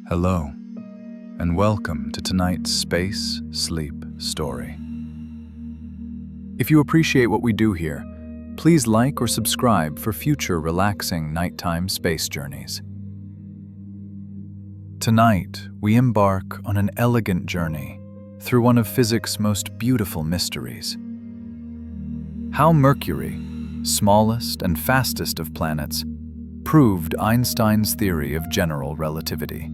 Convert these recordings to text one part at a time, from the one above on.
Hello, and welcome to tonight's Space Sleep story. If you appreciate what we do here, please like or subscribe for future relaxing nighttime space journeys. Tonight, we embark on an elegant journey through one of physics' most beautiful mysteries. How Mercury, smallest and fastest of planets, proved Einstein's theory of general relativity.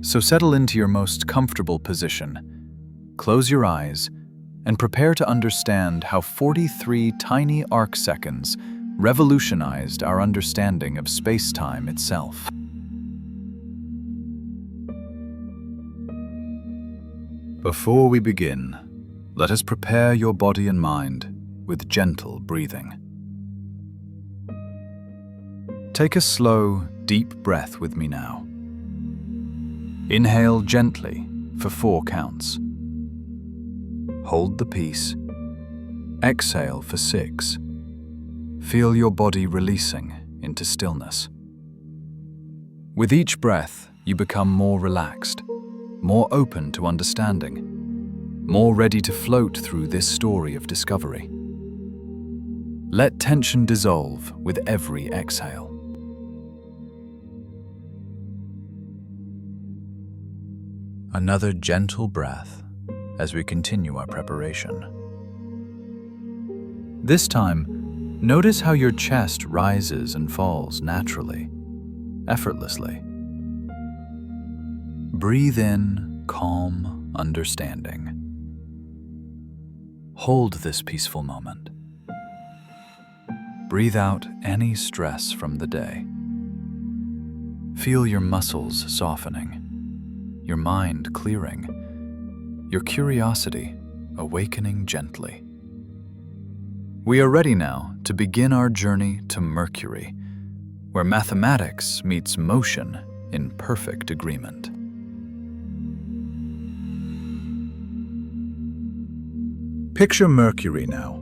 So settle into your most comfortable position, close your eyes, and prepare to understand how 43 tiny arcseconds revolutionized our understanding of space-time itself. Before we begin, let us prepare your body and mind with gentle breathing. Take a slow, deep breath with me now. Inhale gently for 4 counts. Hold the peace. Exhale for 6. Feel your body releasing into stillness. With each breath, you become more relaxed, more open to understanding, more ready to float through this story of discovery. Let tension dissolve with every exhale. Another gentle breath as we continue our preparation. This time, notice how your chest rises and falls naturally, effortlessly. Breathe in calm understanding. Hold this peaceful moment. Breathe out any stress from the day. Feel your muscles softening, your mind clearing, your curiosity awakening gently. We are ready now to begin our journey to Mercury, where mathematics meets motion in perfect agreement. Picture Mercury now,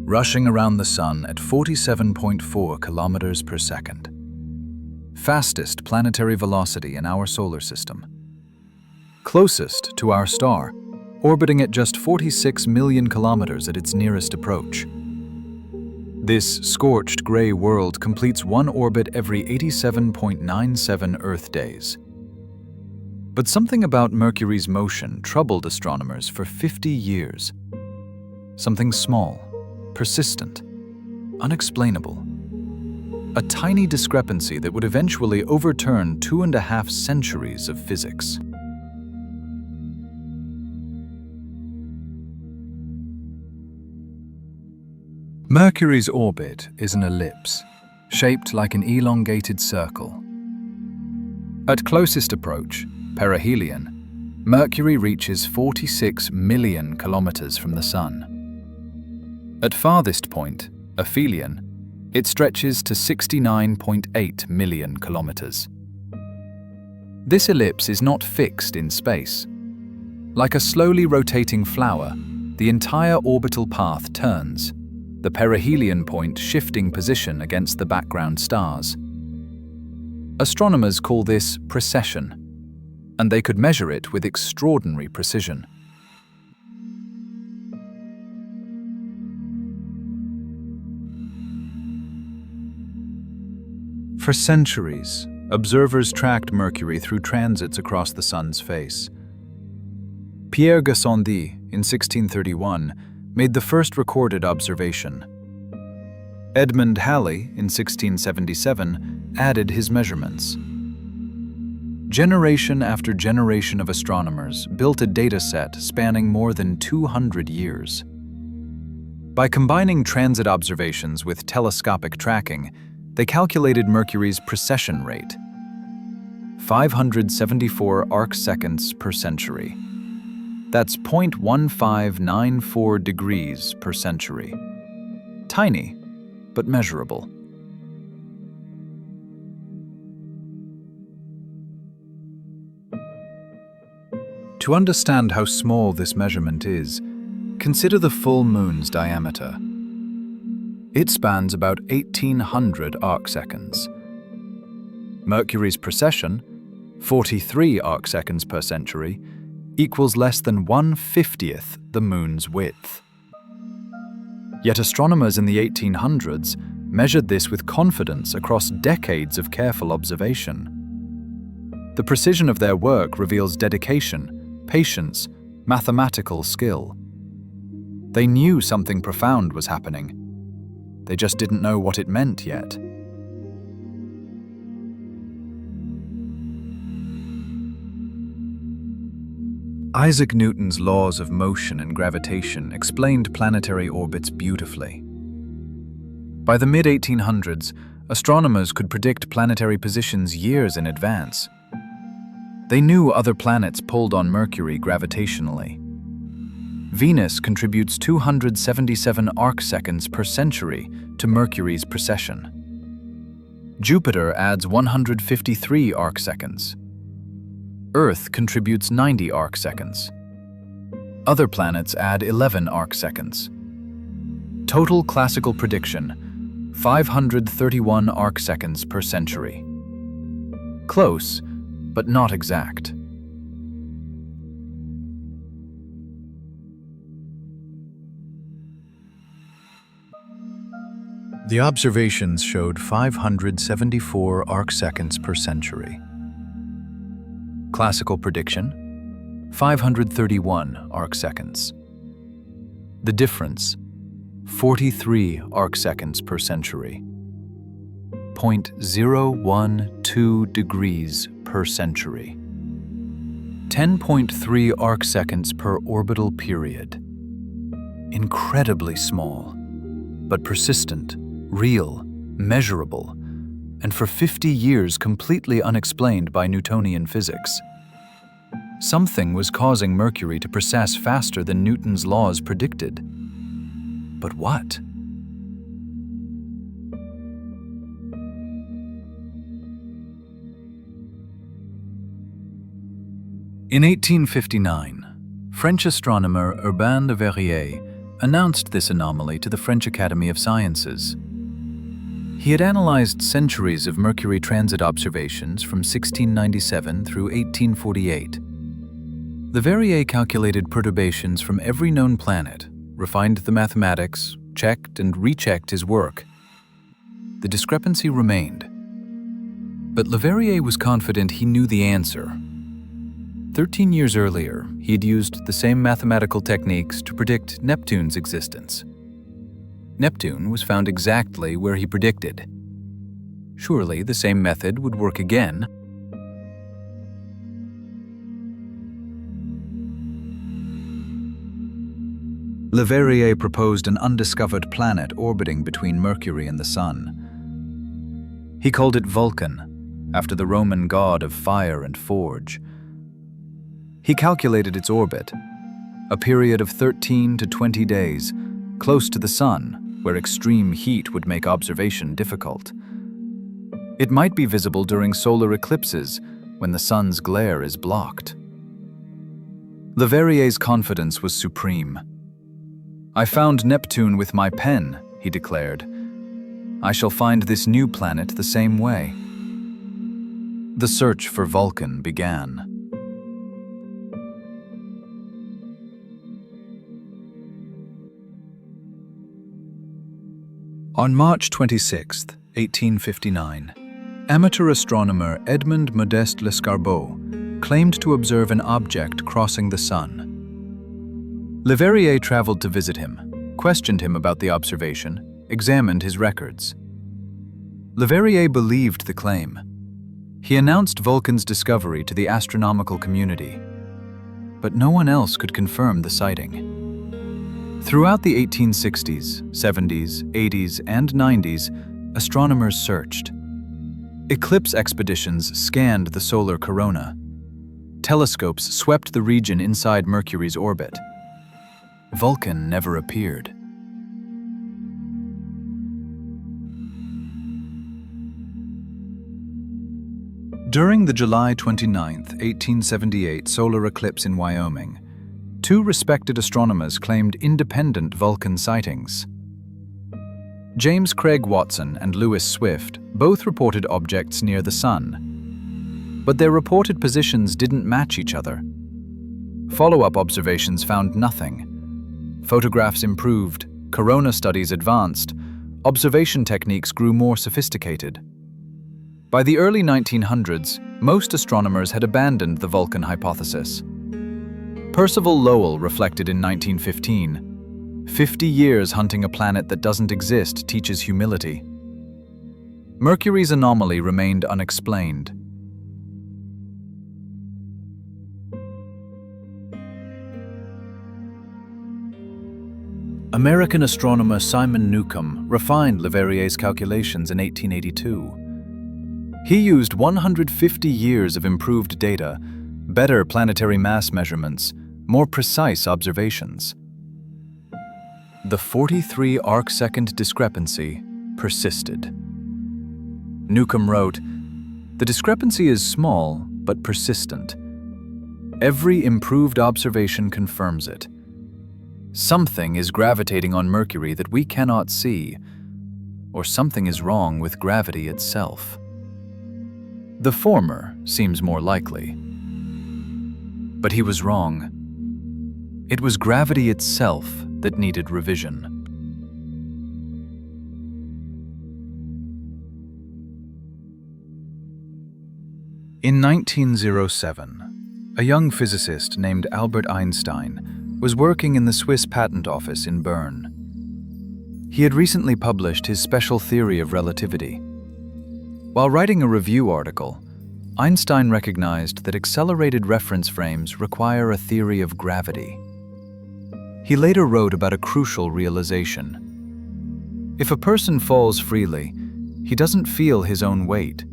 rushing around the Sun at 47.4 kilometers per second. Fastest planetary velocity in our solar system. Closest to our star, orbiting at just 46 million kilometers at its nearest approach. This scorched gray world completes one orbit every 87.97 Earth days. But something about Mercury's motion troubled astronomers for 50 years. Something small, persistent, unexplainable. A tiny discrepancy that would eventually overturn 2.5 centuries of physics. Mercury's orbit is an ellipse, shaped like an elongated circle. At closest approach, perihelion, Mercury reaches 46 million kilometers from the Sun. At farthest point, aphelion, it stretches to 69.8 million kilometers. This ellipse is not fixed in space. Like a slowly rotating flower, the entire orbital path turns, the perihelion point shifting position against the background stars. Astronomers call this precession, and they could measure it with extraordinary precision. For centuries, observers tracked Mercury through transits across the Sun's face. Pierre Gassendi, in 1631, made the first recorded observation. Edmund Halley, in 1677, added his measurements. Generation after generation of astronomers built a data set spanning more than 200 years. By combining transit observations with telescopic tracking, they calculated Mercury's precession rate, 574 arcseconds per century. That's 0.1594 degrees per century. Tiny, but measurable. To understand how small this measurement is, consider the full moon's diameter. It spans about 1,800 arcseconds. Mercury's precession, 43 arcseconds per century, equals less than 1/50th the Moon's width. Yet astronomers in the 1800s measured this with confidence across decades of careful observation. The precision of their work reveals dedication, patience, mathematical skill. They knew something profound was happening. They just didn't know what it meant yet. Isaac Newton's laws of motion and gravitation explained planetary orbits beautifully. By the mid-1800s, astronomers could predict planetary positions years in advance. They knew other planets pulled on Mercury gravitationally. Venus contributes 277 arcseconds per century to Mercury's precession. Jupiter adds 153 arcseconds. Earth contributes 90 arcseconds. Other planets add 11 arcseconds. Total classical prediction, 531 arcseconds per century. Close, but not exact. The observations showed 574 arcseconds per century. Classical prediction, 531 arcseconds. The difference, 43 arcseconds per century. 0.012 degrees per century. 10.3 arcseconds per orbital period. Incredibly small, but persistent, real, measurable, and for 50 years completely unexplained by Newtonian physics. Something was causing Mercury to precess faster than Newton's laws predicted. But what? In 1859, French astronomer Urbain Le Verrier announced this anomaly to the French Academy of Sciences. He had analyzed centuries of Mercury transit observations from 1697 through 1848. Le Verrier calculated perturbations from every known planet, refined the mathematics, checked and rechecked his work. The discrepancy remained. But Le Verrier was confident he knew the answer. 13 years earlier, he had used the same mathematical techniques to predict Neptune's existence. Neptune was found exactly where he predicted. Surely the same method would work again. Le Verrier proposed an undiscovered planet orbiting between Mercury and the Sun. He called it Vulcan, after the Roman god of fire and forge. He calculated its orbit, a period of 13 to 20 days, close to the Sun, where extreme heat would make observation difficult. It might be visible during solar eclipses, when the Sun's glare is blocked. Le Verrier's confidence was supreme. "I found Neptune with my pen," he declared. "I shall find this new planet the same way." The search for Vulcan began. On March 26, 1859, amateur astronomer Edmond Modeste Lescarbot claimed to observe an object crossing the Sun. Le Verrier traveled to visit him, questioned him about the observation, examined his records. Le Verrier believed the claim. He announced Vulcan's discovery to the astronomical community, but no one else could confirm the sighting. Throughout the 1860s, 70s, 80s, and 90s, astronomers searched. Eclipse expeditions scanned the solar corona. Telescopes swept the region inside Mercury's orbit. Vulcan never appeared. During the July 29, 1878 solar eclipse in Wyoming, two respected astronomers claimed independent Vulcan sightings. James Craig Watson and Lewis Swift both reported objects near the Sun. but their reported positions didn't match each other. Follow-up observations found nothing. Photographs improved, corona studies advanced, observation techniques grew more sophisticated. By the early 1900s, most astronomers had abandoned the Vulcan hypothesis. Percival Lowell reflected in 1915, 50 years hunting a planet that doesn't exist teaches humility. Mercury's anomaly remained unexplained. American astronomer Simon Newcomb refined Le Verrier's calculations in 1882. He used 150 years of improved data, better planetary mass measurements, more precise observations. The 43 arcsecond discrepancy persisted. Newcomb wrote, "The discrepancy is small but persistent. Every improved observation confirms it. Something is gravitating on Mercury that we cannot see, or something is wrong with gravity itself." The former seems more likely. But he was wrong. It was gravity itself that needed revision. In 1907, a young physicist named Albert Einstein was working in the Swiss Patent Office in Bern. He had recently published his special theory of relativity. While writing a review article, Einstein recognized that accelerated reference frames require a theory of gravity. He later wrote about a crucial realization. If a person falls freely, he doesn't feel his own weight.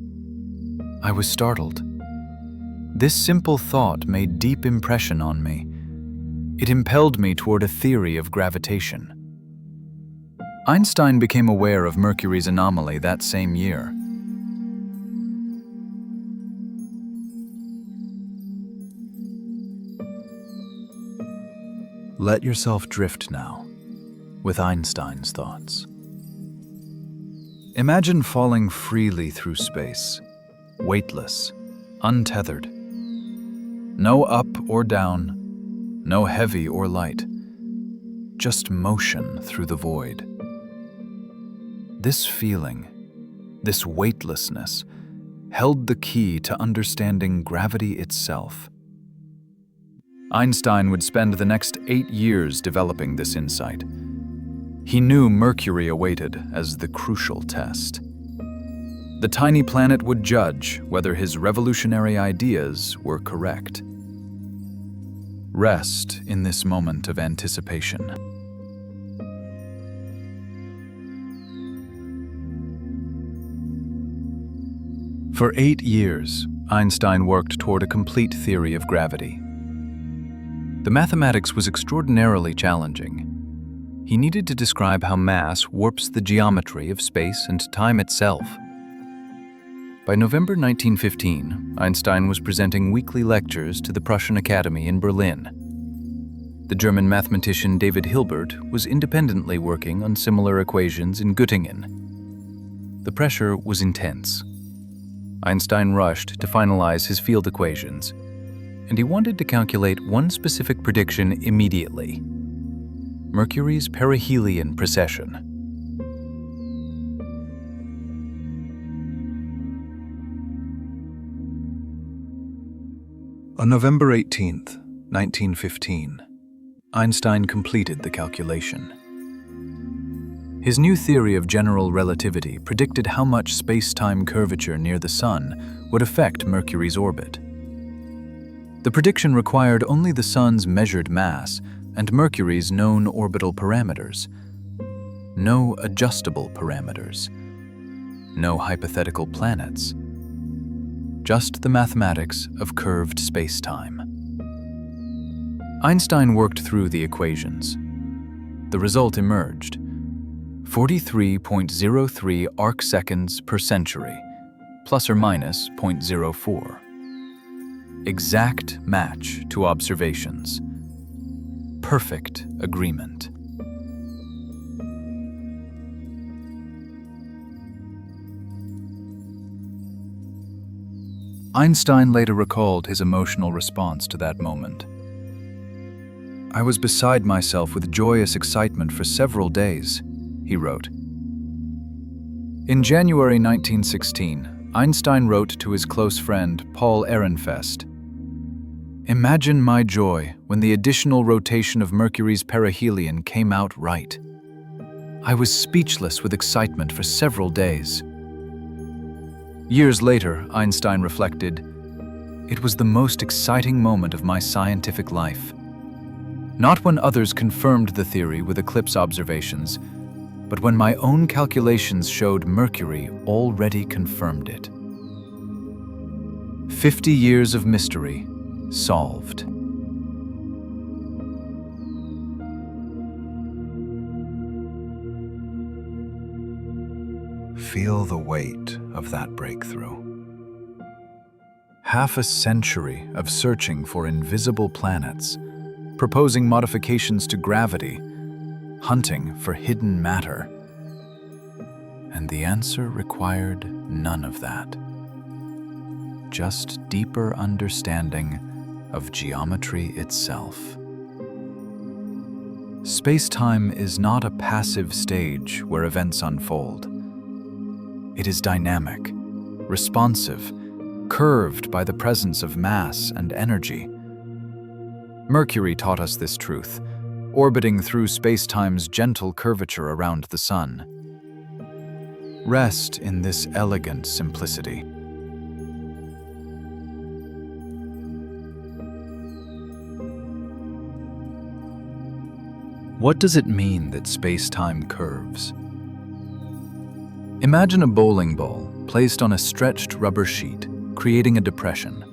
I was startled. This simple thought made deep impression on me. It impelled me toward a theory of gravitation. Einstein became aware of Mercury's anomaly that same year. Let yourself drift now, with Einstein's thoughts. Imagine falling freely through space, weightless, untethered. No up or down, no heavy or light, just motion through the void. This feeling, this weightlessness, held the key to understanding gravity itself. Einstein would spend the next 8 years developing this insight. He knew Mercury awaited as the crucial test. The tiny planet would judge whether his revolutionary ideas were correct. Rest in this moment of anticipation. For 8 years, Einstein worked toward a complete theory of gravity. The mathematics was extraordinarily challenging. He needed to describe how mass warps the geometry of space and time itself. By November 1915, Einstein was presenting weekly lectures to the Prussian Academy in Berlin. The German mathematician David Hilbert was independently working on similar equations in Göttingen. The pressure was intense. Einstein rushed to finalize his field equations, and he wanted to calculate one specific prediction immediately: Mercury's perihelion precession. On November 18, 1915, Einstein completed the calculation. His new theory of general relativity predicted how much space-time curvature near the Sun would affect Mercury's orbit. The prediction required only the Sun's measured mass and Mercury's known orbital parameters. No adjustable parameters. No hypothetical planets. Just the mathematics of curved space-time. Einstein worked through the equations. The result emerged: 43.03 arcseconds per century, plus or minus 0.04. Exact match to observations. Perfect agreement. Einstein later recalled his emotional response to that moment. "I was beside myself with joyous excitement for several days," he wrote. In January 1916, Einstein wrote to his close friend Paul Ehrenfest, "Imagine my joy when the additional rotation of Mercury's perihelion came out right. I was speechless with excitement for several days." Years later, Einstein reflected, "It was the most exciting moment of my scientific life. Not when others confirmed the theory with eclipse observations, but when my own calculations showed Mercury already confirmed it." 50 years of mystery solved. Feel the weight of that breakthrough. Half a century of searching for invisible planets, proposing modifications to gravity, hunting for hidden matter. And the answer required none of that. Just deeper understanding of geometry itself. Spacetime is not a passive stage where events unfold. It is dynamic, responsive, curved by the presence of mass and energy. Mercury taught us this truth, orbiting through spacetime's gentle curvature around the Sun. Rest in this elegant simplicity. What does it mean that space-time curves? Imagine a bowling ball placed on a stretched rubber sheet, creating a depression.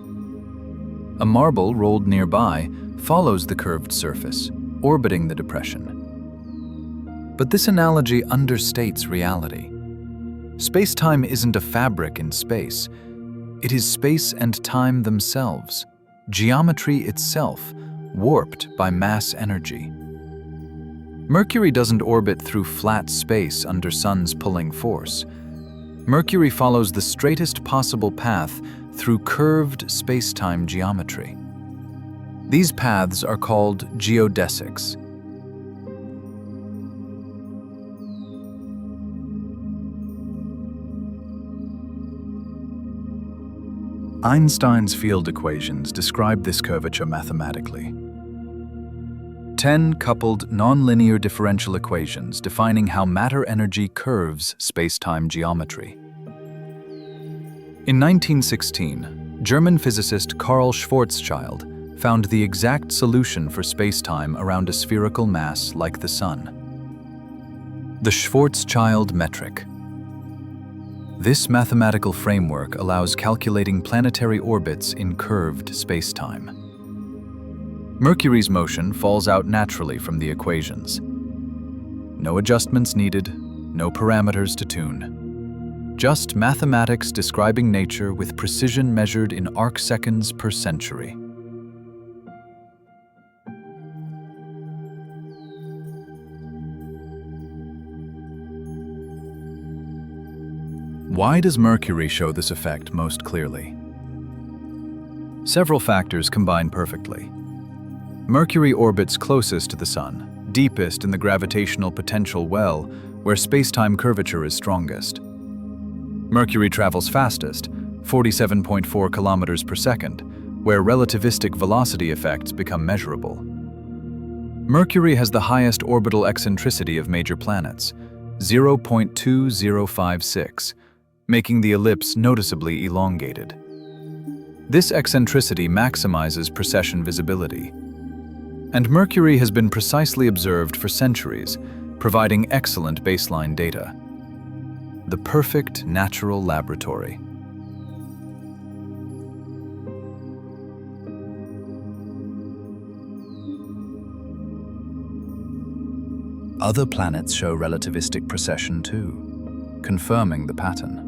A marble rolled nearby follows the curved surface, orbiting the depression. But this analogy understates reality. Space-time isn't a fabric in space. It is space and time themselves, geometry itself, warped by mass energy. Mercury doesn't orbit through flat space under Sun's pulling force. Mercury follows the straightest possible path through curved spacetime geometry. These paths are called geodesics. Einstein's field equations describe this curvature mathematically. 10 coupled nonlinear differential equations defining how matter-energy curves spacetime geometry. In 1916, German physicist Karl Schwarzschild found the exact solution for spacetime around a spherical mass like the Sun. The Schwarzschild metric. This mathematical framework allows calculating planetary orbits in curved spacetime. Mercury's motion falls out naturally from the equations. No adjustments needed, no parameters to tune. Just mathematics describing nature with precision measured in arcseconds per century. Why does Mercury show this effect most clearly? Several factors combine perfectly. Mercury orbits closest to the Sun, deepest in the gravitational potential well, where spacetime curvature is strongest. Mercury travels fastest, 47.4 kilometers per second, where relativistic velocity effects become measurable. Mercury has the highest orbital eccentricity of major planets, 0.2056, making the ellipse noticeably elongated. This eccentricity maximizes precession visibility. And Mercury has been precisely observed for centuries, providing excellent baseline data. The perfect natural laboratory. Other planets show relativistic precession too, confirming the pattern.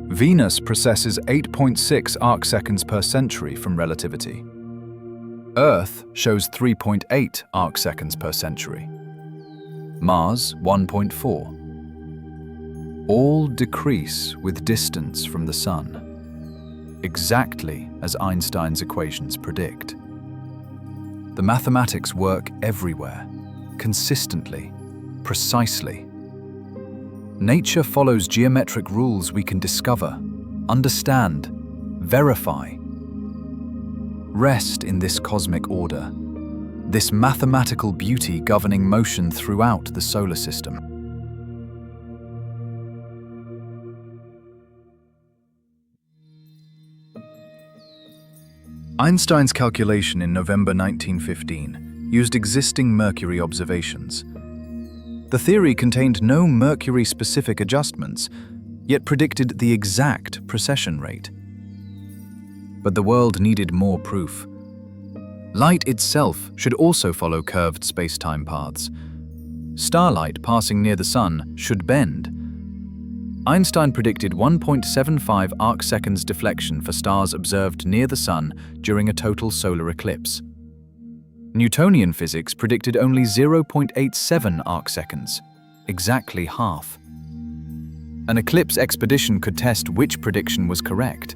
Venus precesses 8.6 arcseconds per century from relativity. Earth shows 3.8 arcseconds per century. Mars, 1.4. All decrease with distance from the Sun. exactly as Einstein's equations predict. The mathematics work everywhere, consistently, precisely. Nature follows geometric rules we can discover, understand, verify. Rest in this cosmic order, this mathematical beauty governing motion throughout the solar system. Einstein's calculation in November 1915 used existing Mercury observations. The theory contained no Mercury-specific adjustments, yet predicted the exact precession rate. But the world needed more proof. Light itself should also follow curved space-time paths. Starlight passing near the Sun should bend. Einstein predicted 1.75 arcseconds deflection for stars observed near the Sun during a total solar eclipse. Newtonian physics predicted only 0.87 arcseconds, exactly half. An eclipse expedition could test which prediction was correct.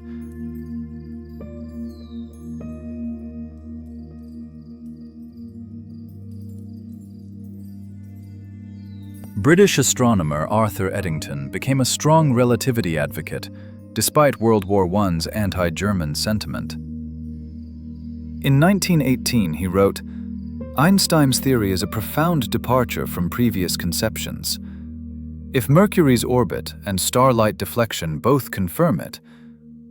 British astronomer Arthur Eddington became a strong relativity advocate, despite World War I's anti-German sentiment. In 1918, he wrote, "Einstein's theory is a profound departure from previous conceptions. If Mercury's orbit and starlight deflection both confirm it,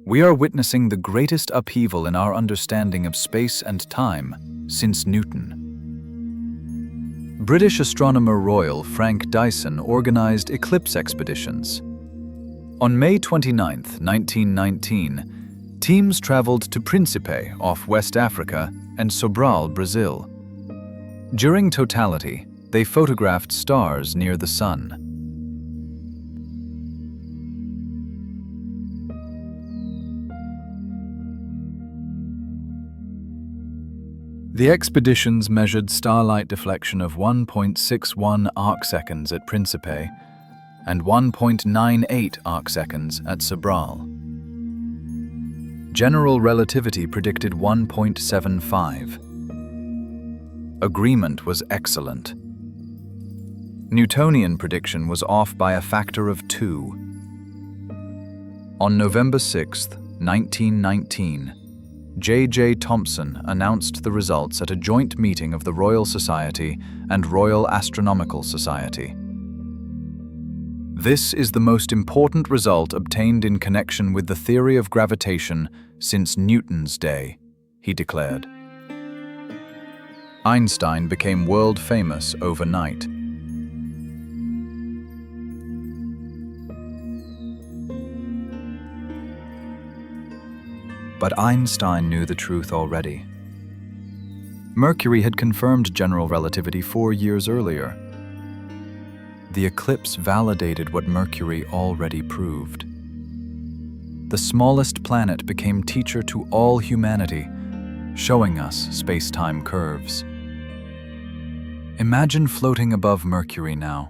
we are witnessing the greatest upheaval in our understanding of space and time since Newton." British Astronomer Royal Frank Dyson organized eclipse expeditions. On May 29, 1919, teams traveled to Príncipe off West Africa and Sobral, Brazil. During totality, they photographed stars near the Sun. The expeditions measured starlight deflection of 1.61 arcseconds at Príncipe and 1.98 arcseconds at Sobral. General relativity predicted 1.75. Agreement was excellent. Newtonian prediction was off by a factor of 2. On November 6, 1919, J.J. Thomson announced the results at a joint meeting of the Royal Society and Royal Astronomical Society. "This is the most important result obtained in connection with the theory of gravitation since Newton's day," he declared. Einstein became world famous overnight. But Einstein knew the truth already. Mercury had confirmed general relativity 4 years earlier. The eclipse validated what Mercury already proved. The smallest planet became teacher to all humanity, showing us space-time curves. Imagine floating above Mercury now,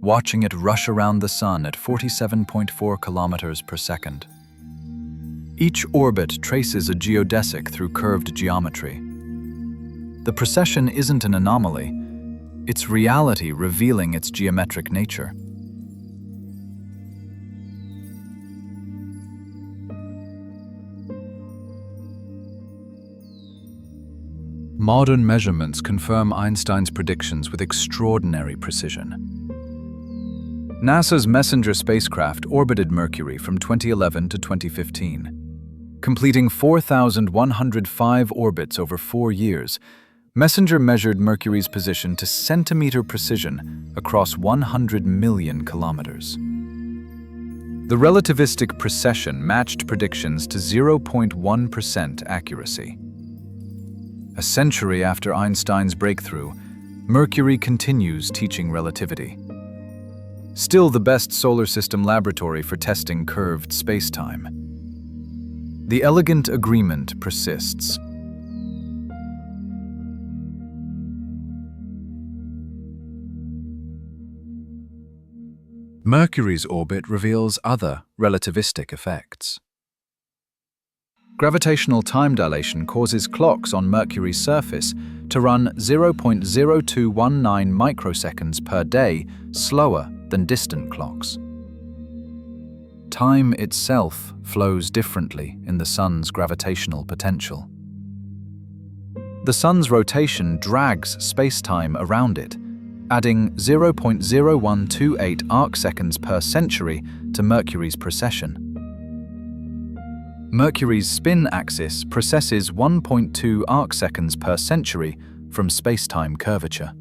watching it rush around the Sun at 47.4 kilometers per second. Each orbit traces a geodesic through curved geometry. The precession isn't an anomaly, it's reality revealing its geometric nature. Modern measurements confirm Einstein's predictions with extraordinary precision. NASA's Messenger spacecraft orbited Mercury from 2011 to 2015. Completing 4,105 orbits over 4 years, Messenger measured Mercury's position to centimeter precision across 100 million kilometers. The relativistic precession matched predictions to 0.1% accuracy. A century after Einstein's breakthrough, Mercury continues teaching relativity. Still the best solar system laboratory for testing curved spacetime. The elegant agreement persists. Mercury's orbit reveals other relativistic effects. Gravitational time dilation causes clocks on Mercury's surface to run 0.0219 microseconds per day slower than distant clocks. Time itself flows differently in the Sun's gravitational potential. The Sun's rotation drags spacetime around it, adding 0.0128 arcseconds per century to Mercury's precession. Mercury's spin axis precesses 1.2 arcseconds per century from spacetime curvature.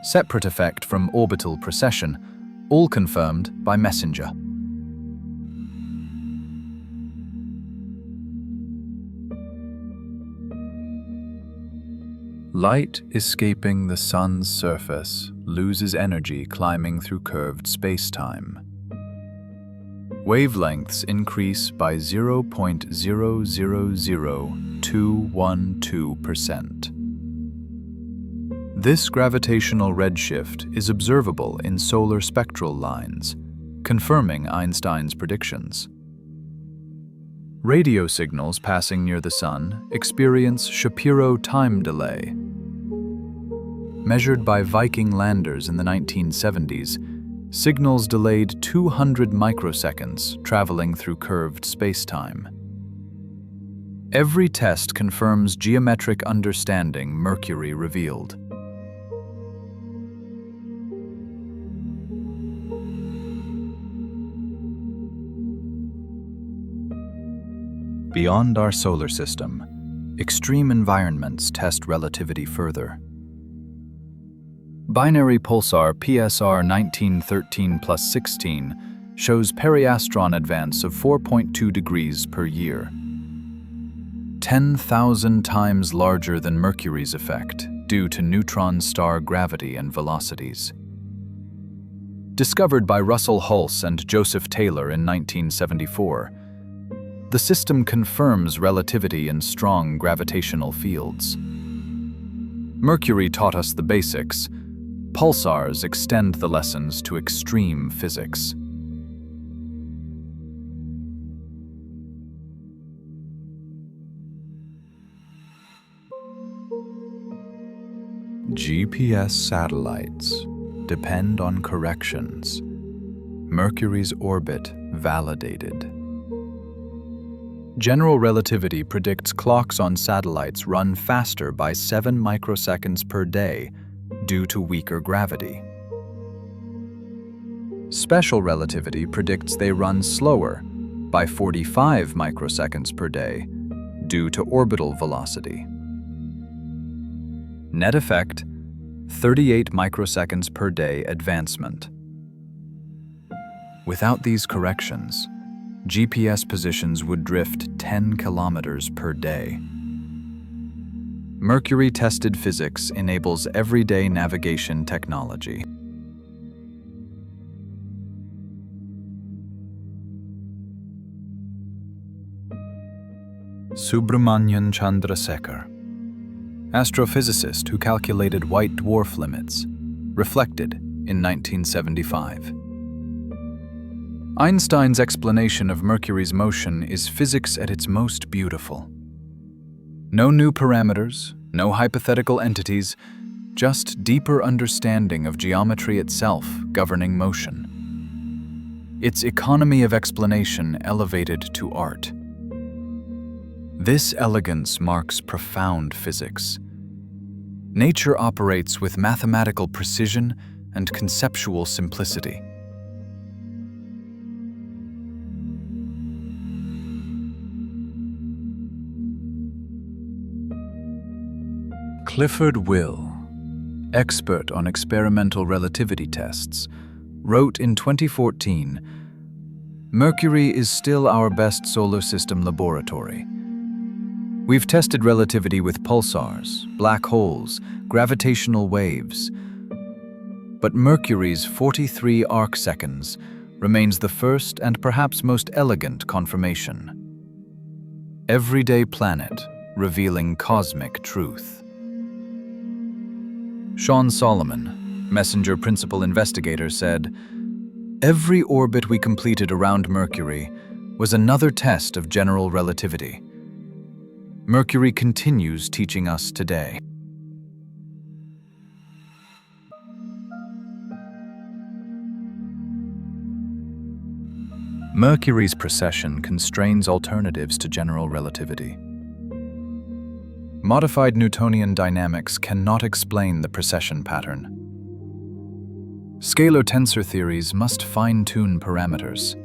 Separate effect from orbital precession, all confirmed by MESSENGER. Light escaping the Sun's surface loses energy climbing through curved spacetime. Wavelengths increase by 0.000212%. This gravitational redshift is observable in solar spectral lines, confirming Einstein's predictions. Radio signals passing near the Sun experience Shapiro time delay. Measured by Viking landers in the 1970s, signals delayed 200 microseconds traveling through curved spacetime. Every test confirms geometric understanding Mercury revealed. Beyond our solar system, extreme environments test relativity further. Binary pulsar PSR 1913+16 shows periastron advance of 4.2 degrees per year, 10,000 times larger than Mercury's effect due to neutron star gravity and velocities. Discovered by Russell Hulse and Joseph Taylor in 1974, the system confirms relativity in strong gravitational fields. Mercury taught us the basics. Pulsars extend the lessons to extreme physics. GPS satellites depend on corrections. Mercury's orbit validated. General relativity predicts clocks on satellites run faster by 7 microseconds per day due to weaker gravity. Special relativity predicts they run slower by 45 microseconds per day due to orbital velocity. Net effect, 38 microseconds per day advancement. Without these corrections, GPS positions would drift 10 kilometers per day. Mercury-tested physics enables everyday navigation technology. Subramanian Chandrasekhar, astrophysicist who calculated white dwarf limits, reflected in 1975. Einstein's explanation of Mercury's motion is physics at its most beautiful. No new parameters, no hypothetical entities, just deeper understanding of geometry itself governing motion. Its economy of explanation elevated to art. This elegance marks profound physics. Nature operates with mathematical precision and conceptual simplicity. Clifford Will, expert on experimental relativity tests, wrote in 2014, "Mercury is still our best solar system laboratory. We've tested relativity with pulsars, black holes, gravitational waves. But Mercury's 43 arcseconds remains the first and perhaps most elegant confirmation. Everyday planet revealing cosmic truth." Sean Solomon, Messenger principal investigator, said, "Every orbit we completed around Mercury was another test of general relativity. Mercury continues teaching us today. Mercury's precession constrains alternatives to general relativity. Modified Newtonian dynamics cannot explain the precession pattern. Scalar tensor theories must fine-tune parameters.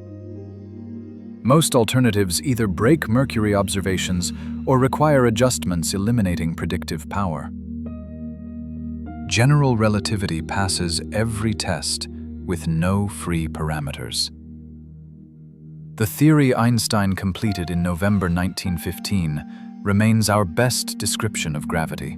Most alternatives either break Mercury observations or require adjustments eliminating predictive power. General relativity passes every test with no free parameters. The theory Einstein completed in November 1915 remains our best description of gravity.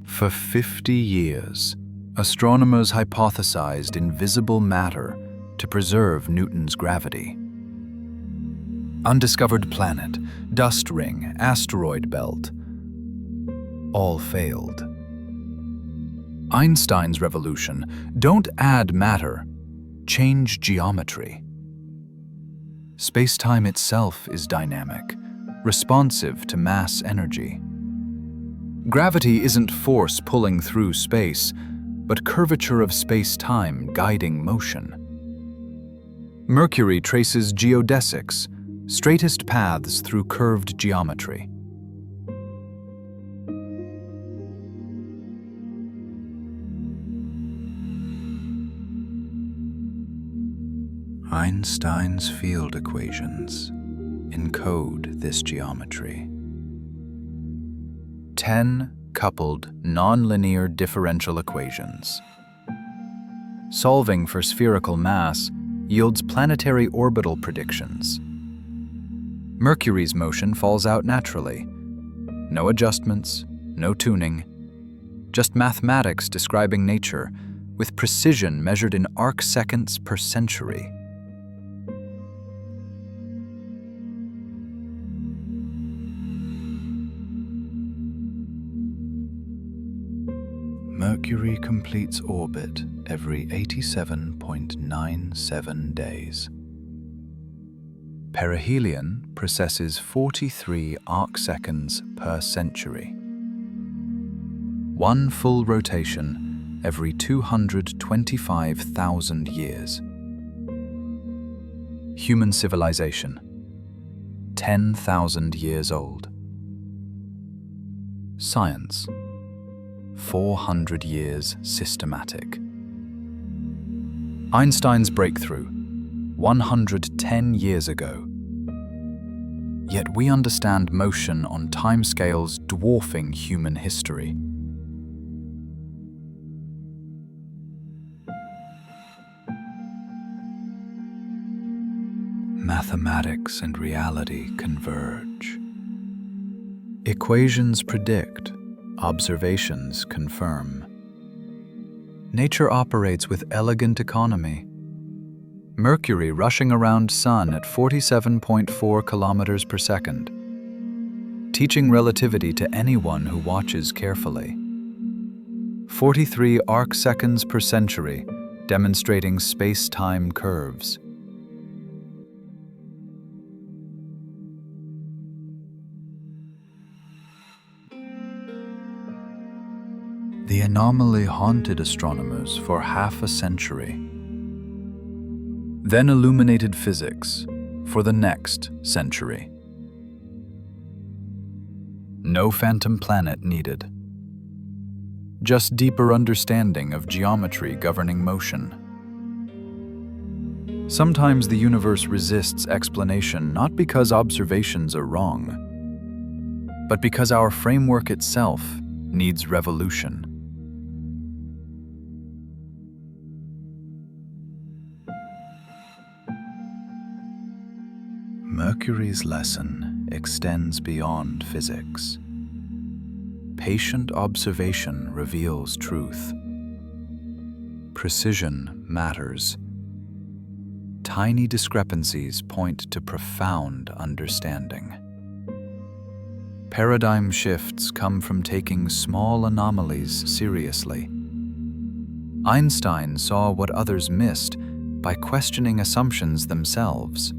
For 50 years, astronomers hypothesized invisible matter to preserve Newton's gravity. Undiscovered planet, dust ring, asteroid belt, all failed. Einstein's revolution: don't add matter, change geometry. Spacetime itself is dynamic, responsive to mass energy. Gravity isn't force pulling through space, but curvature of space-time guiding motion. Mercury traces geodesics, straightest paths through curved geometry. Einstein's field equations encode this geometry. 10 coupled nonlinear differential equations. Solving for spherical mass yields planetary orbital predictions. Mercury's motion falls out naturally. No adjustments, no tuning, just mathematics describing nature with precision measured in arcseconds per century. Mercury completes orbit every 87.97 days. Perihelion precesses 43 arcseconds per century. One full rotation every 225,000 years. Human civilization, 10,000 years old. Science, 400 years systematic. Einstein's breakthrough, 110 years ago. Yet we understand motion on timescales dwarfing human history. Mathematics and reality converge. Equations predict, observations confirm. Nature operates with elegant economy. Mercury rushing around Sun at 47.4 kilometers per second, teaching relativity to anyone who watches carefully. 43 arcseconds per century, demonstrating space-time curves. The anomaly haunted astronomers for half a century, then illuminated physics for the next century. No phantom planet needed, just deeper understanding of geometry governing motion. Sometimes the universe resists explanation not because observations are wrong, but because our framework itself needs revolution. Mercury's lesson extends beyond physics. Patient observation reveals truth. Precision matters. Tiny discrepancies point to profound understanding. Paradigm shifts come from taking small anomalies seriously. Einstein saw what others missed by questioning assumptions themselves.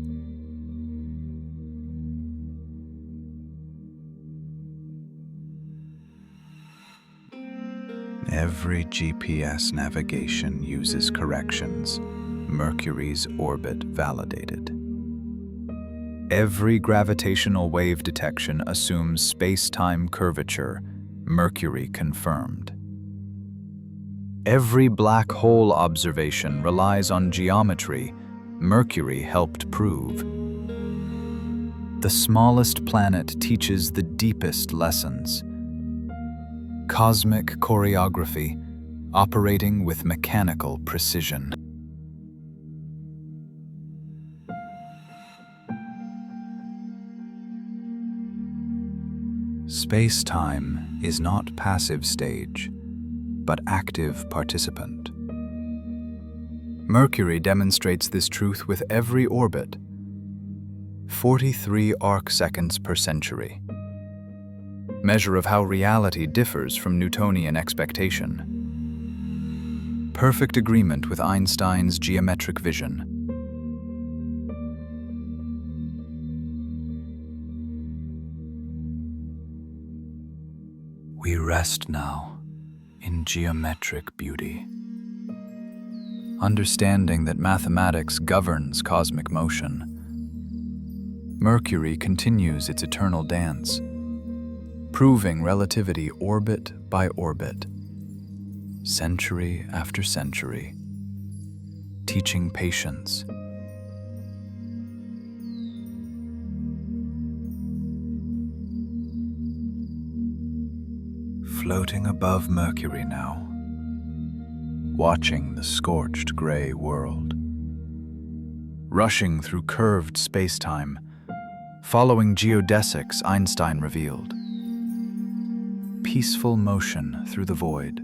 Every GPS navigation uses corrections. Mercury's orbit validated. Every gravitational wave detection assumes space-time curvature. Mercury confirmed. Every black hole observation relies on geometry. Mercury helped prove. The smallest planet teaches the deepest lessons. Cosmic choreography, operating with mechanical precision. Space-time is not passive stage, but active participant. Mercury demonstrates this truth with every orbit. 43 arcseconds per century. Measure of how reality differs from Newtonian expectation. Perfect agreement with Einstein's geometric vision. We rest now in geometric beauty, understanding that mathematics governs cosmic motion. Mercury continues its eternal dance, proving relativity orbit by orbit, century after century, teaching patience. Floating above Mercury now, watching the scorched gray world. Rushing through curved space-time, following geodesics Einstein revealed. Peaceful motion through the void.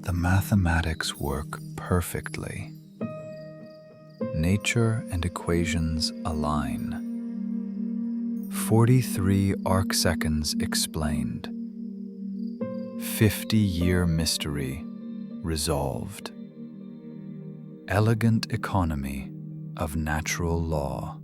The mathematics work perfectly. Nature and equations align. 43 arcseconds explained. 50-year mystery resolved. Elegant economy of natural law.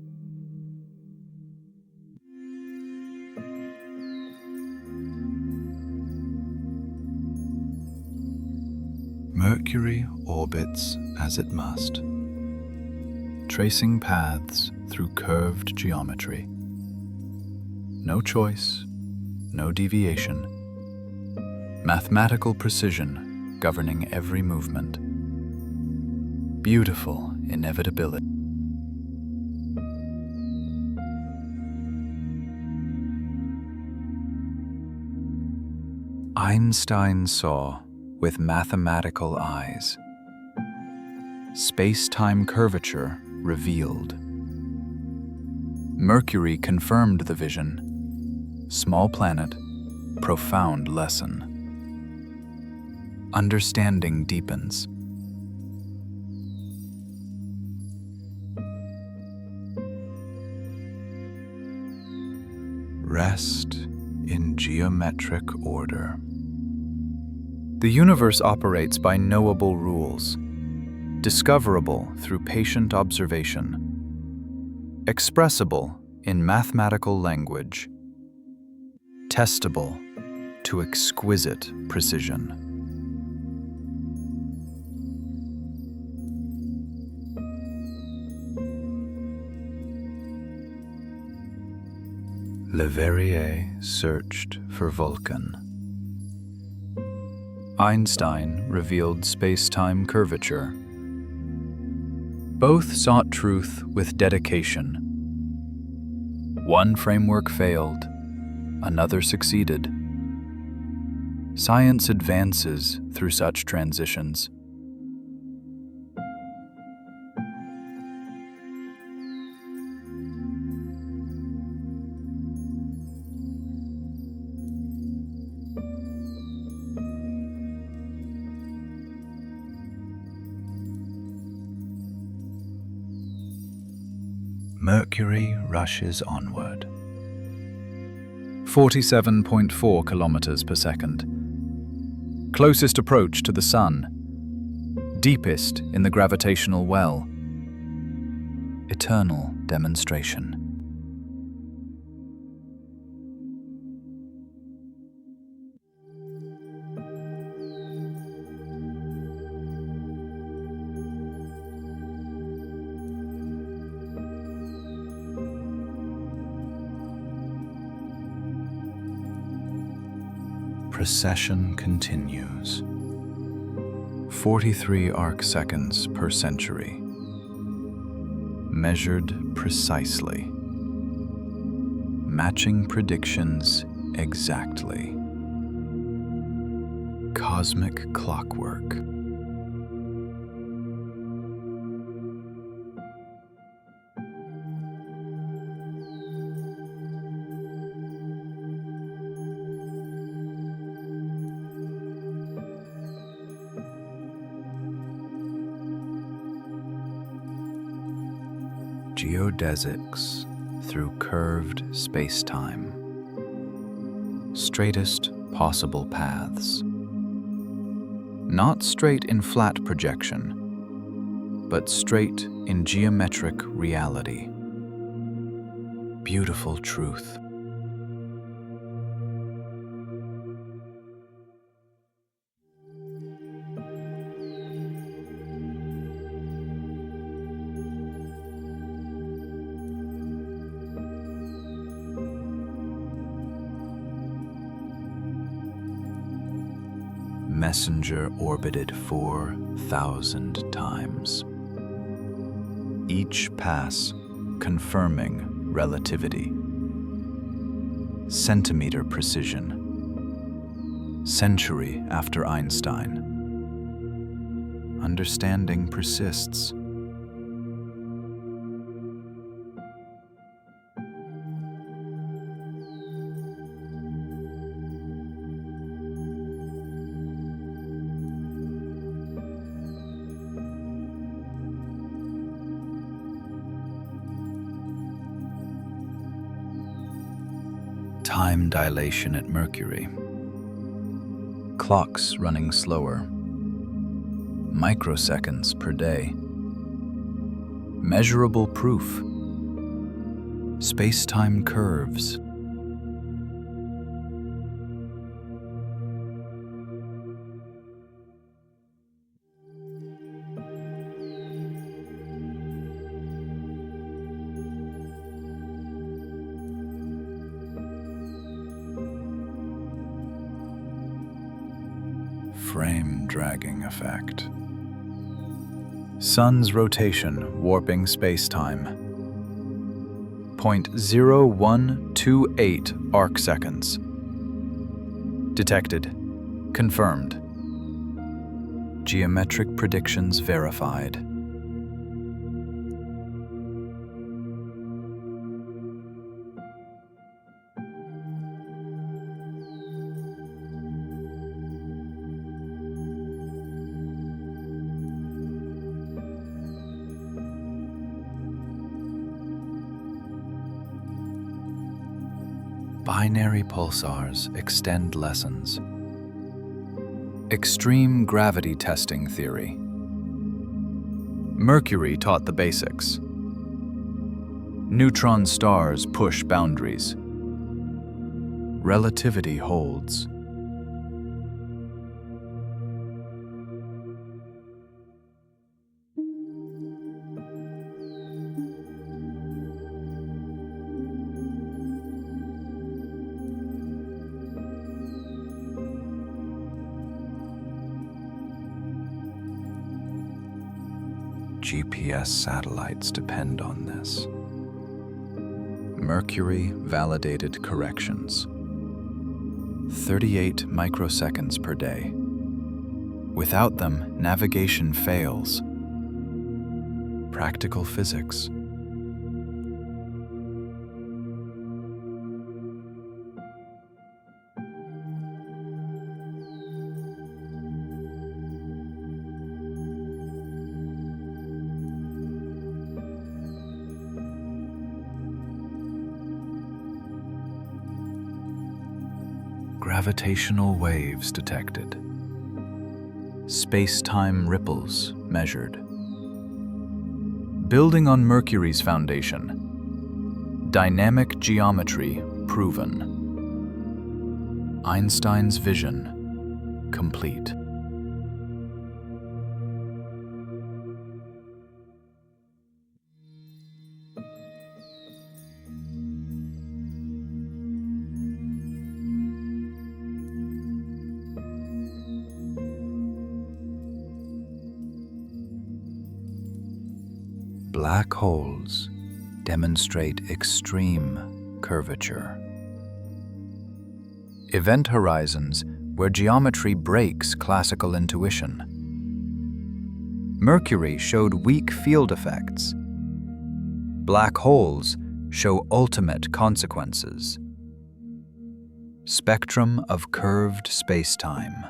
Mercury orbits as it must, tracing paths through curved geometry. No choice, no deviation. Mathematical precision governing every movement. Beautiful inevitability. Einstein saw with mathematical eyes. Space-time curvature revealed. Mercury confirmed the vision. Small planet, profound lesson. Understanding deepens. Rest in geometric order. The universe operates by knowable rules, discoverable through patient observation, expressible in mathematical language, testable to exquisite precision. Le Verrier searched for Vulcan. Einstein revealed space-time curvature. Both sought truth with dedication. One framework failed, another succeeded. Science advances through such transitions. Mercury rushes onward. 47.4 kilometers per second. Closest approach to the Sun. Deepest in the gravitational well. Eternal demonstration. Precession continues. 43 arcseconds per century. Measured precisely. Matching predictions exactly. Cosmic clockwork. Geodesics through curved spacetime. Straightest possible paths. Not straight in flat projection, but straight in geometric reality. Beautiful truth. Messenger orbited 4,000 times. Each pass confirming relativity. Centimeter precision. Century after Einstein. Understanding persists. Time dilation at Mercury. Clocks running slower. Microseconds per day. Measurable proof. Space-time curves. Frame dragging effect. Sun's rotation warping spacetime. 0.0128 arcseconds. Detected. Confirmed. Geometric predictions verified. Binary pulsars extend lessons. Extreme gravity testing theory. Mercury taught the basics. Neutron stars push boundaries. Relativity holds. GPS satellites depend on this. Mercury validated corrections. 38 microseconds per day. Without them, navigation fails. Practical physics. Gravitational waves detected. Space-time ripples measured. Building on Mercury's foundation. Dynamic geometry proven. Einstein's vision complete. Black holes demonstrate extreme curvature. Event horizons where geometry breaks classical intuition. Mercury showed weak field effects. Black holes show ultimate consequences. Spectrum of curved spacetime.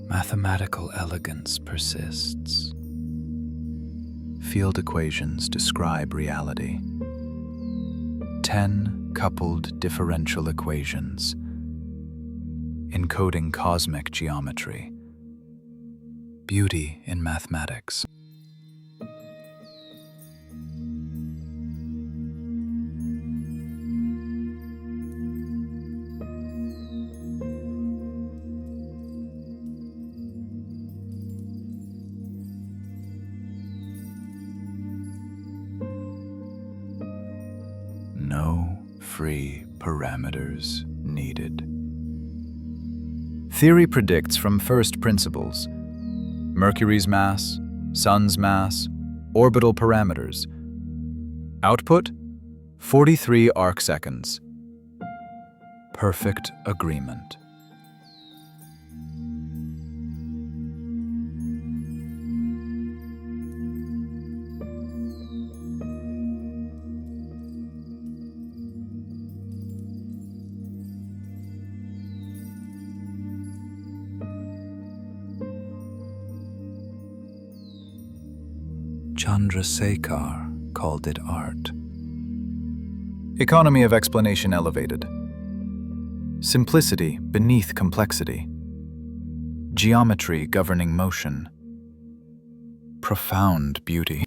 Mathematical elegance persists. Field equations describe reality. 10 coupled differential equations, encoding cosmic geometry. Beauty in mathematics. No free parameters needed. Theory predicts from first principles. Mercury's mass, Sun's mass, orbital parameters. Output: 43 arcseconds. Perfect agreement. Chandrasekhar called it art. Economy of explanation elevated. Simplicity beneath complexity. Geometry governing motion. Profound beauty.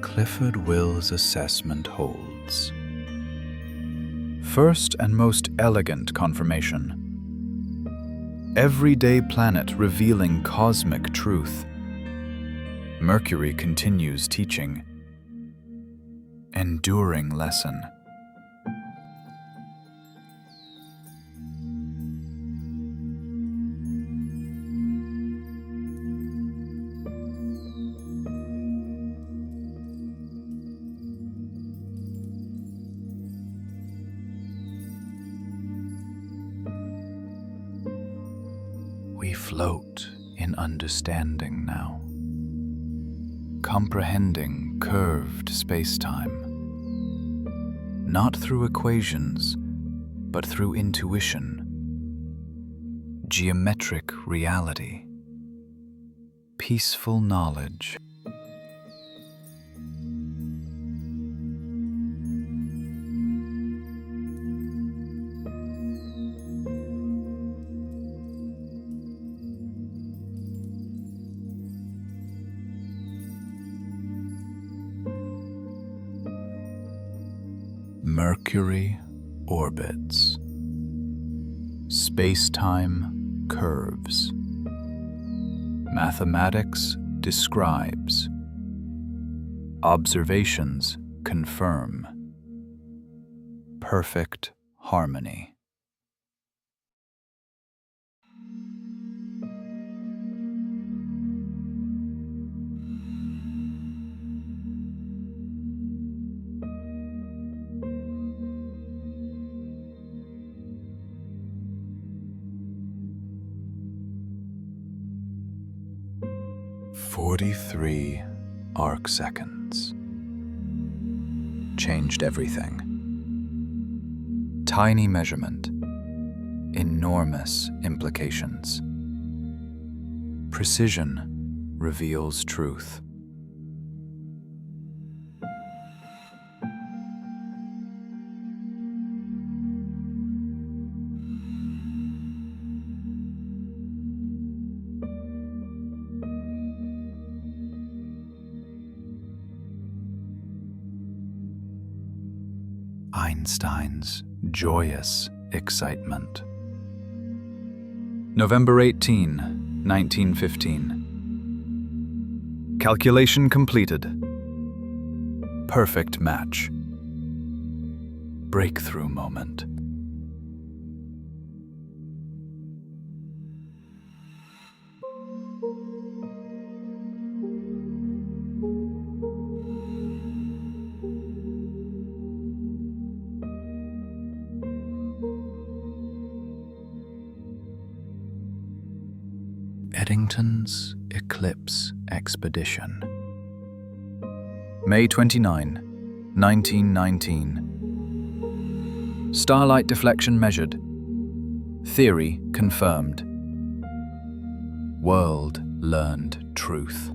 Clifford Will's assessment holds. First and most elegant confirmation. Everyday planet revealing cosmic truth. Mercury continues teaching. Enduring lesson. We float in understanding now, comprehending curved spacetime, not through equations, but through intuition, geometric reality, peaceful knowledge. Mercury orbits. Space-time curves. Mathematics describes. Observations confirm. Perfect harmony. 43 arcseconds. Changed everything. Tiny measurement, enormous implications. Precision reveals truth. Einstein's joyous excitement. November 18, 1915. Calculation completed. Perfect match. Breakthrough moment. Eddington's Eclipse Expedition. May 29, 1919. Starlight deflection measured. Theory confirmed. World learned truth.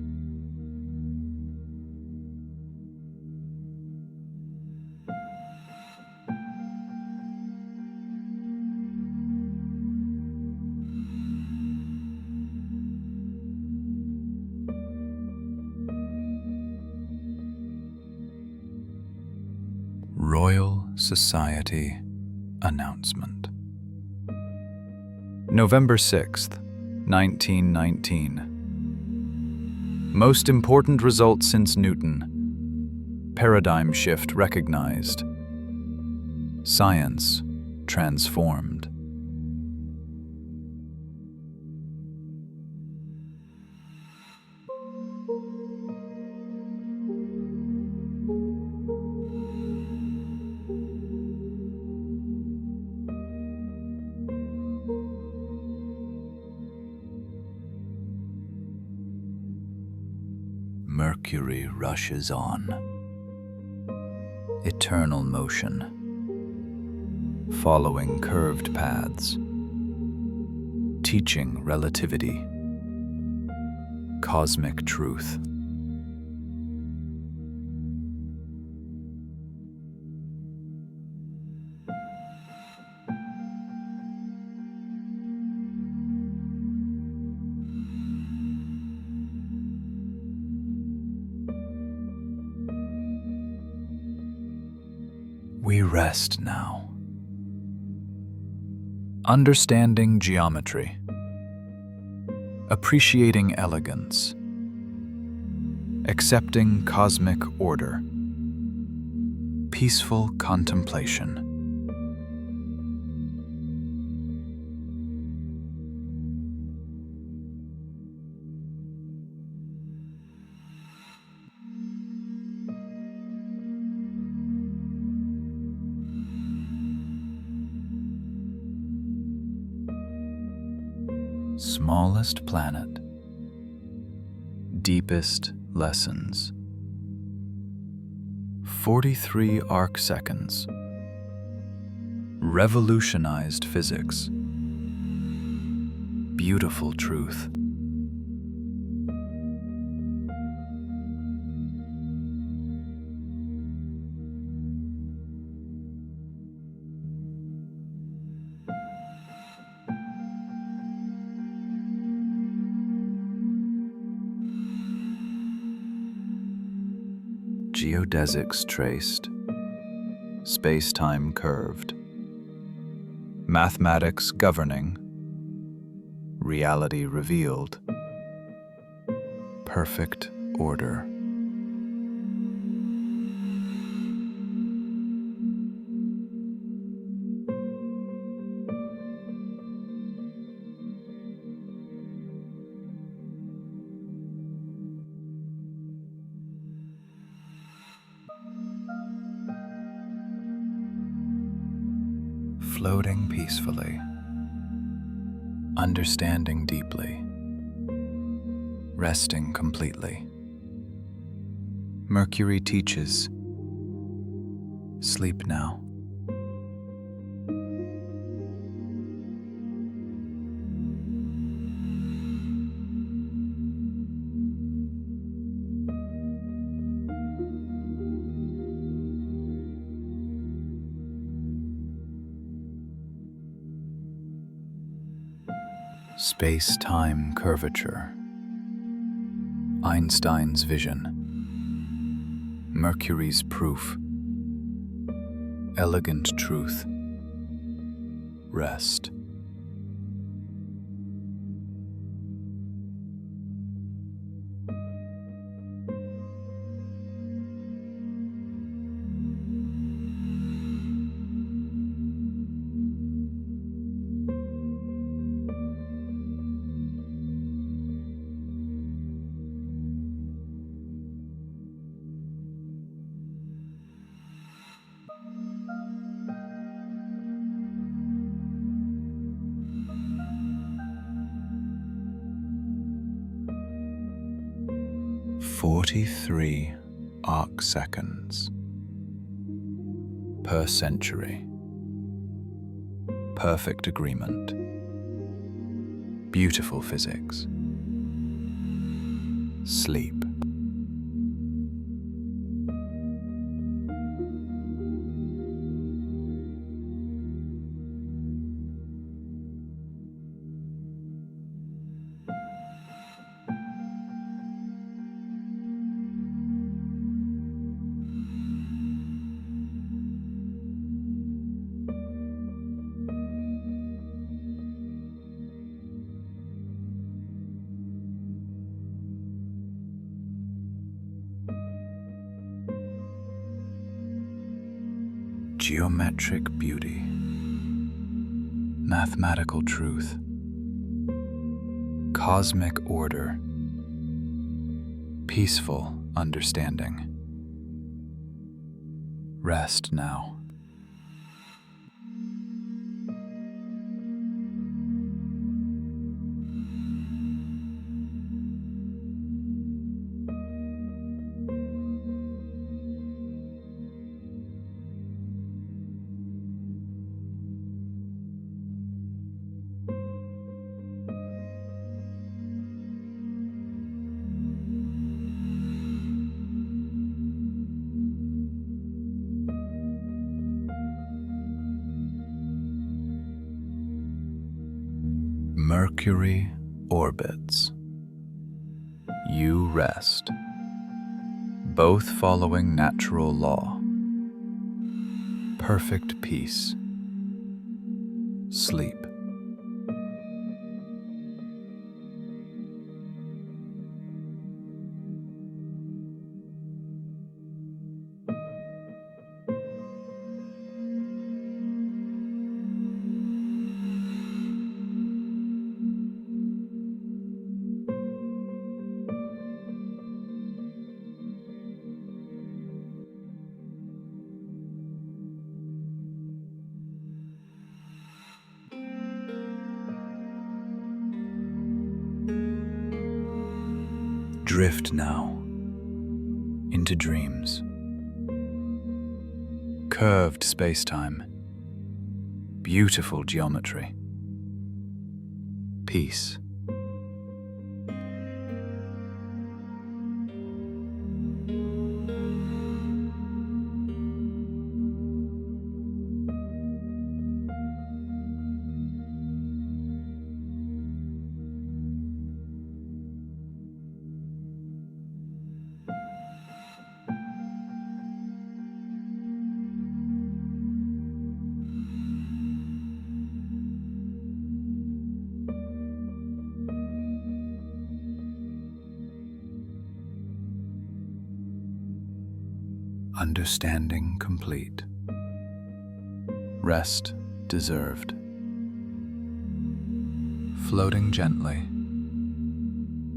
Royal Society announcement. November 6th, 1919. Most important result since Newton. Paradigm shift recognized. Science transformed. Mercury rushes on. Eternal motion. Following curved paths. Teaching relativity. Cosmic truth. We rest now. Understanding geometry. Appreciating elegance. Accepting cosmic order. Peaceful contemplation. Smallest planet. Deepest lessons. 43 arcseconds. Revolutionized physics. Beautiful truth. Geodesics traced. Spacetime curved. Mathematics governing. Reality revealed. Perfect order. Floating peacefully, understanding deeply, resting completely. Mercury teaches, sleep now. Space-time curvature. Einstein's vision. Mercury's proof. Elegant truth. Rest. "43 arcseconds per century. Perfect agreement. Beautiful physics. Sleep." Geometric beauty. Mathematical truth. Cosmic order. Peaceful understanding. Rest now. Mercury orbits. You rest, both following natural law. Perfect peace. Sleep. Drift now into dreams. Curved spacetime. Beautiful geometry. Peace. Understanding complete. Rest deserved. Floating gently.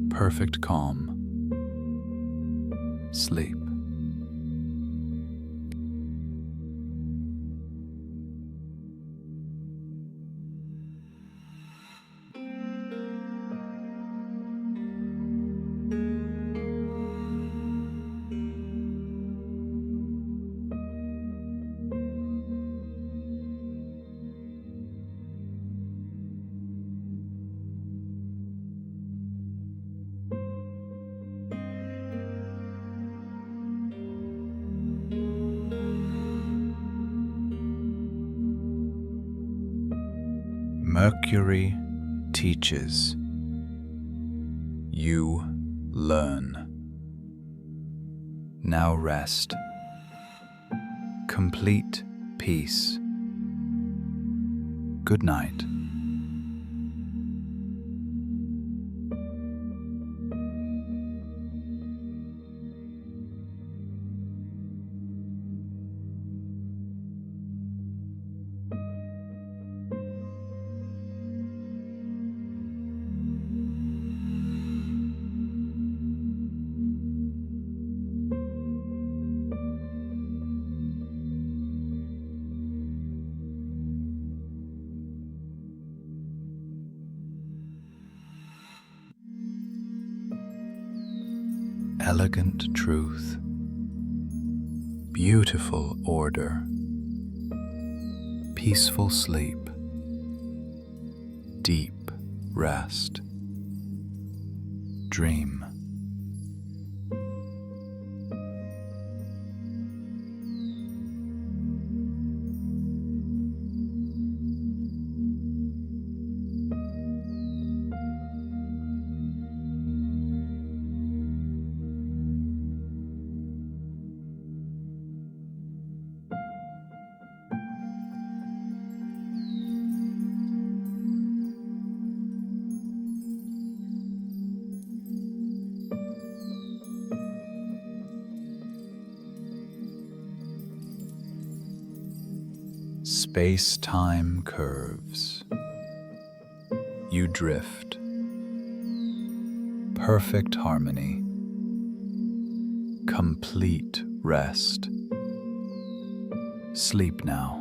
Perfect calm. Sleep. Mercury teaches. You learn. Now rest. Complete peace. Good night. Elegant truth, beautiful order, peaceful sleep, deep rest, dream. Space-time curves. You drift. Perfect harmony. Complete rest. Sleep now.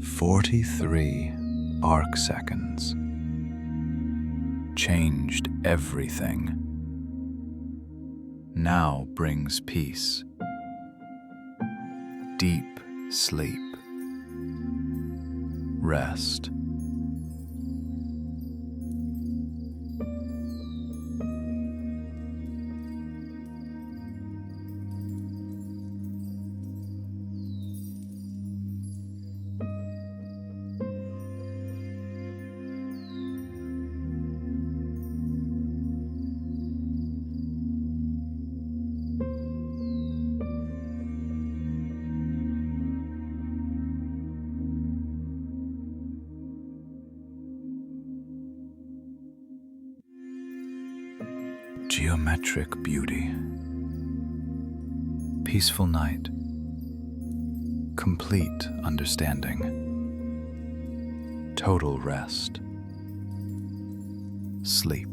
"43 Arcseconds changed everything. Now brings peace, deep sleep, rest." Geometric beauty, peaceful night, complete understanding, total rest, sleep.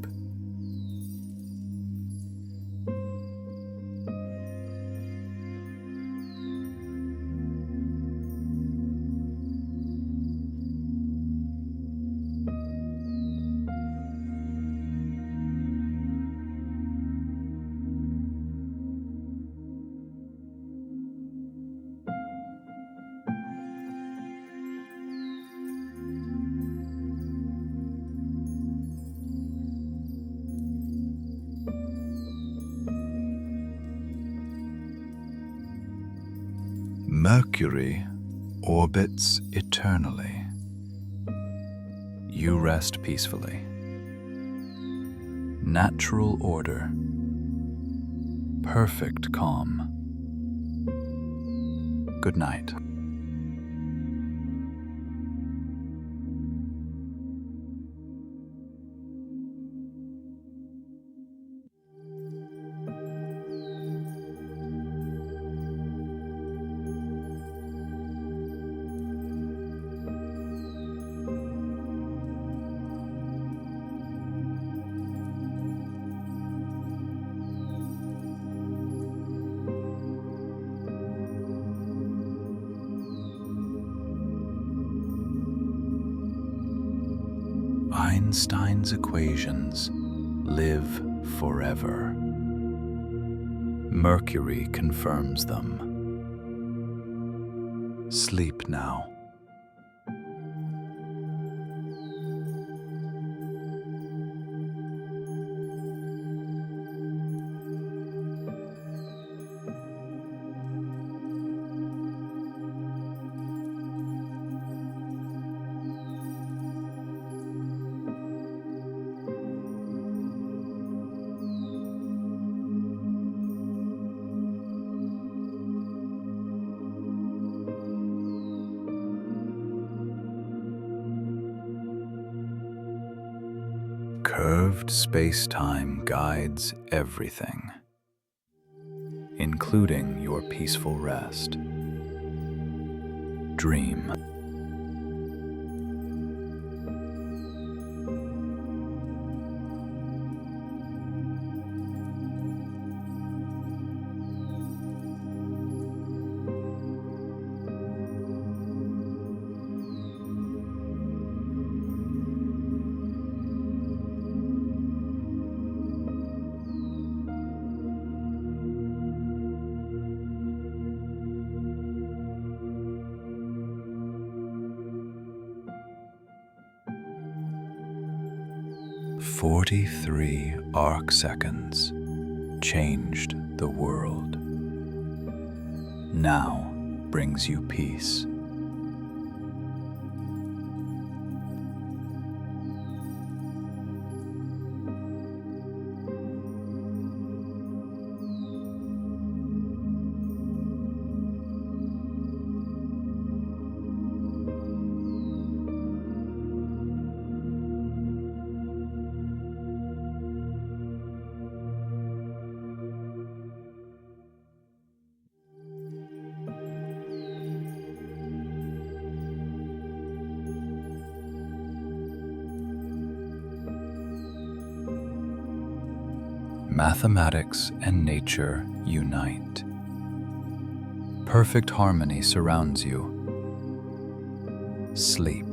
Mercury orbits eternally. You rest peacefully. Natural order. Perfect calm. Good night. Einstein's equations live forever. Mercury confirms them. Sleep now. Curved space-time guides everything, including your peaceful rest. Dream. "43 Arcseconds changed the world. Now brings you peace." Mathematics and nature unite. Perfect harmony surrounds you. Sleep.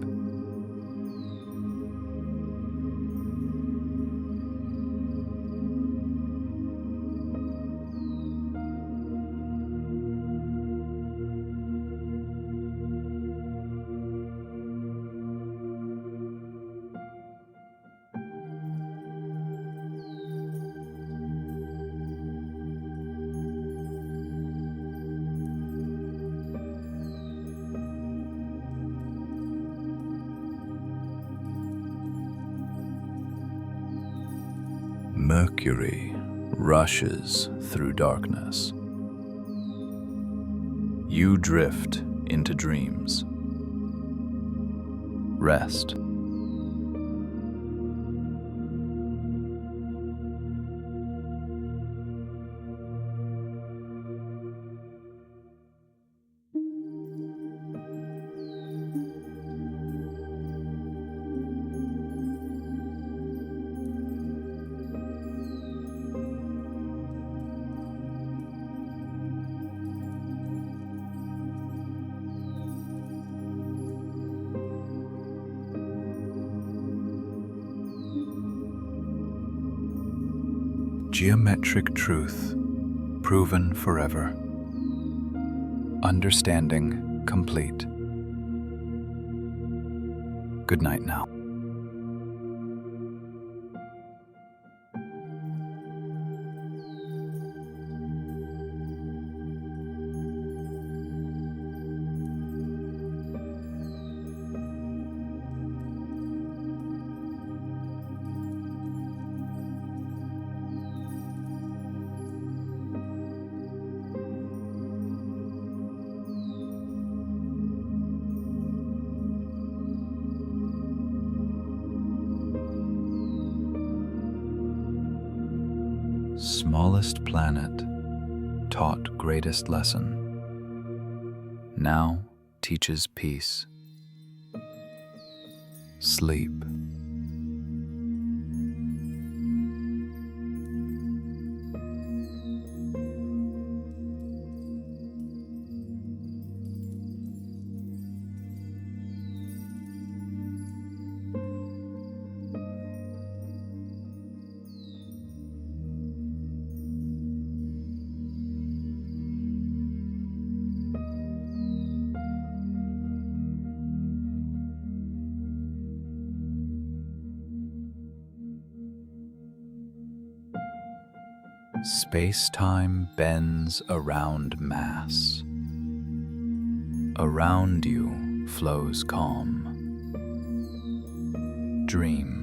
Mercury rushes through darkness. You drift into dreams. Rest. Geometric truth, proven forever. Understanding complete. Good night now. Smallest planet taught greatest lesson. Now teaches peace. Sleep. Space-time bends around mass. Around you flows calm. Dream.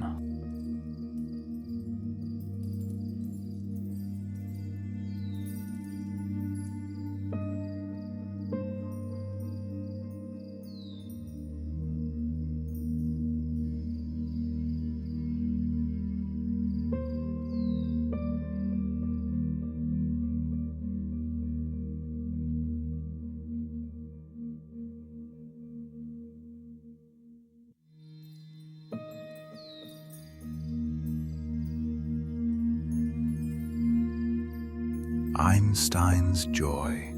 Einstein's joy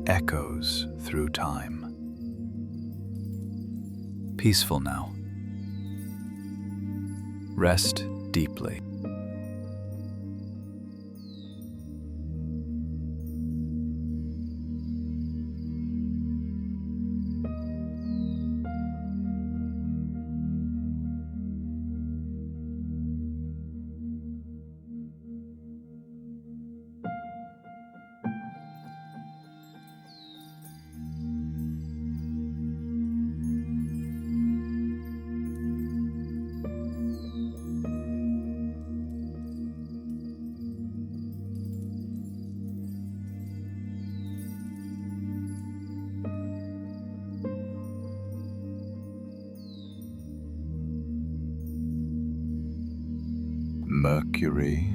echoes through time. Peaceful now. Rest deeply. Mercury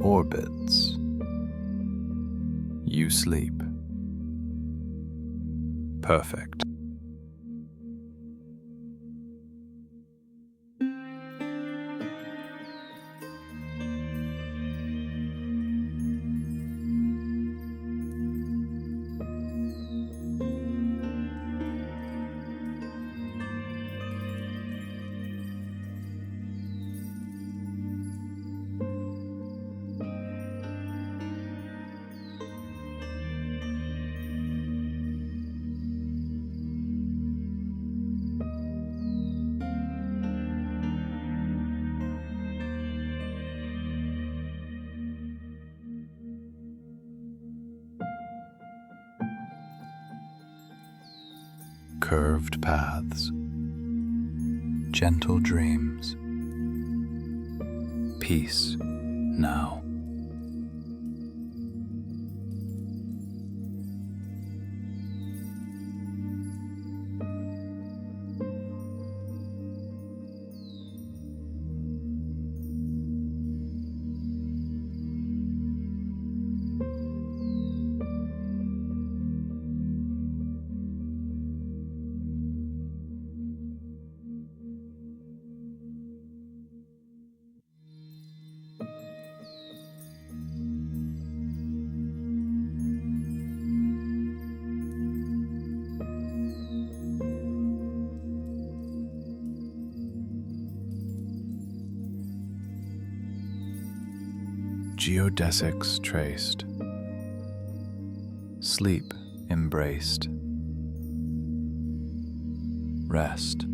orbits. You sleep. Perfect. Curved paths, gentle dreams, peace now. Geodesics traced, sleep embraced, rest.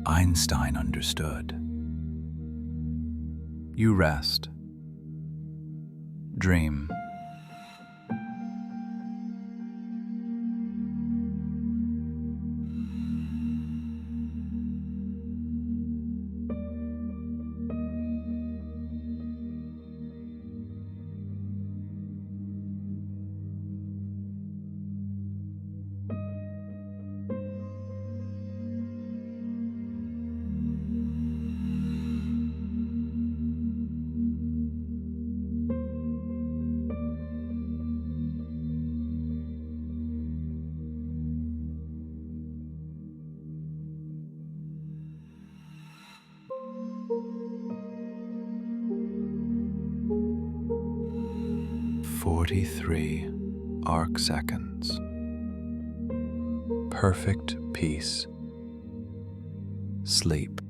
Einstein understood. You rest. Dream. 43 Arcseconds. Perfect peace. Sleep.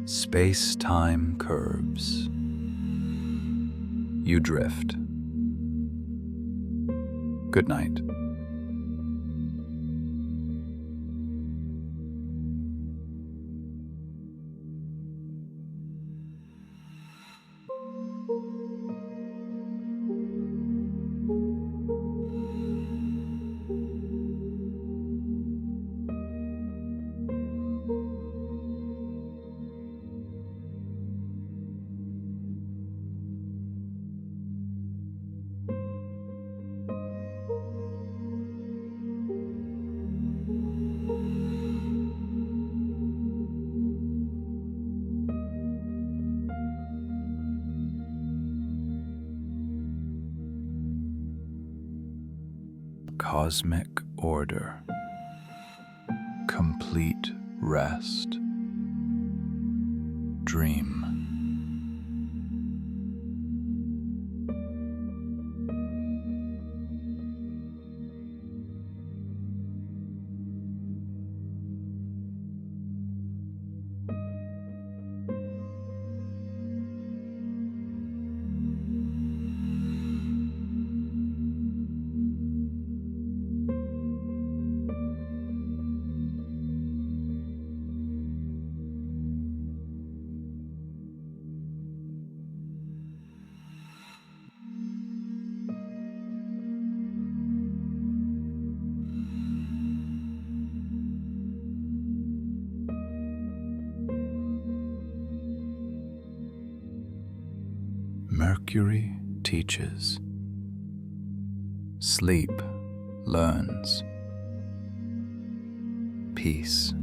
Space-time curves. You drift. Good night. Cosmic order. Complete rest. Dream. Mercury teaches. Sleep learns. Peace.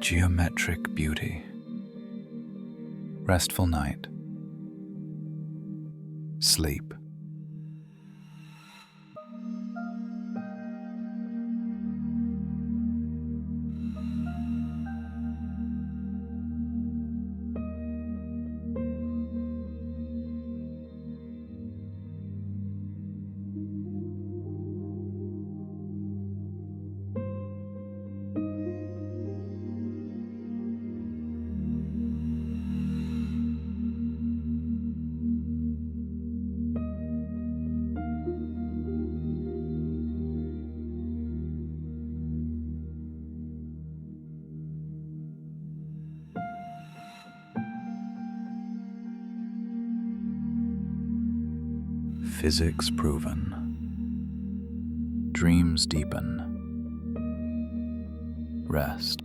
Geometric beauty. Restful night. Sleep. Physics proven. Dreams deepen. Rest.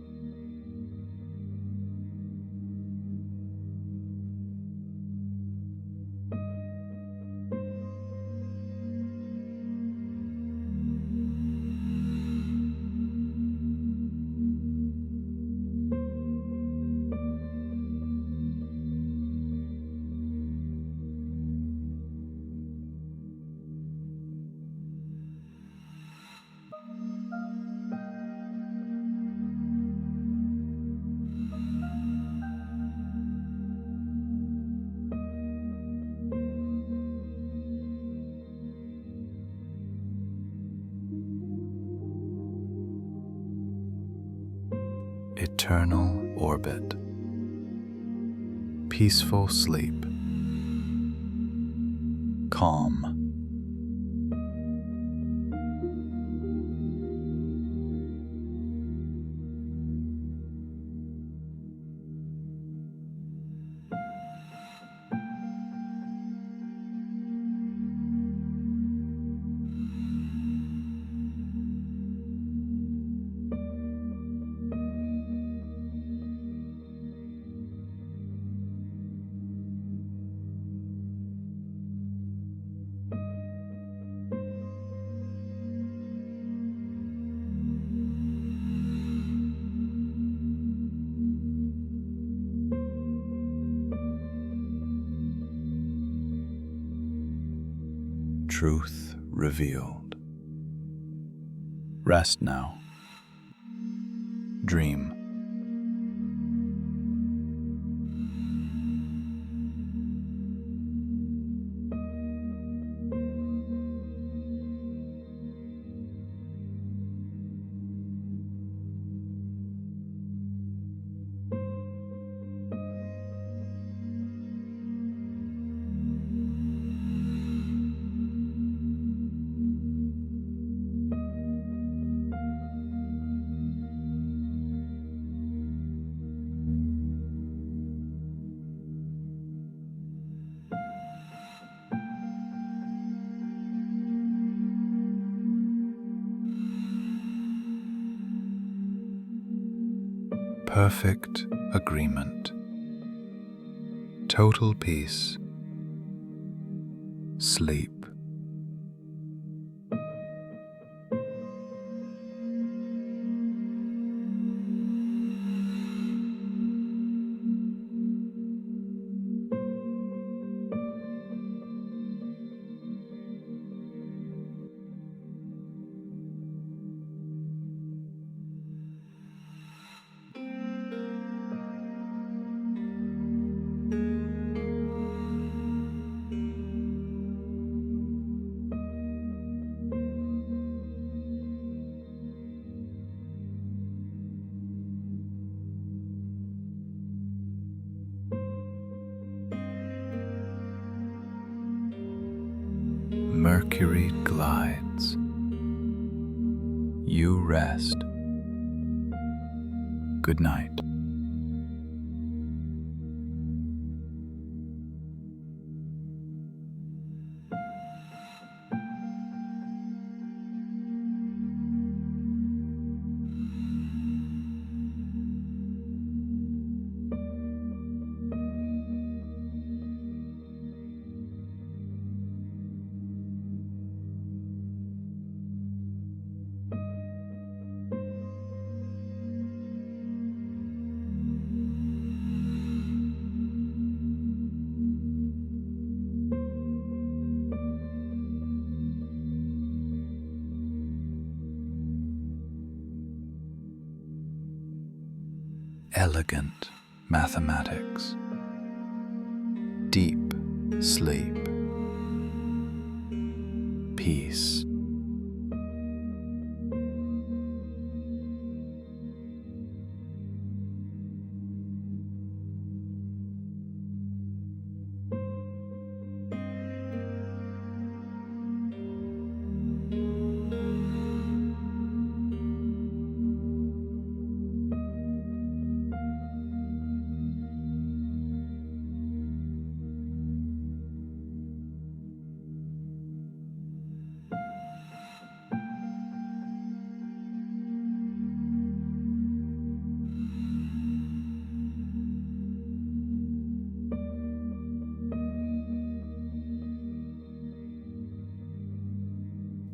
eternal orbit, peaceful sleep, calm. Truth revealed. Rest now. Dream. Perfect agreement. Total peace. Sleep. Mercury glides. You rest. Good night. Elegant mathematics. Deep sleep. Peace.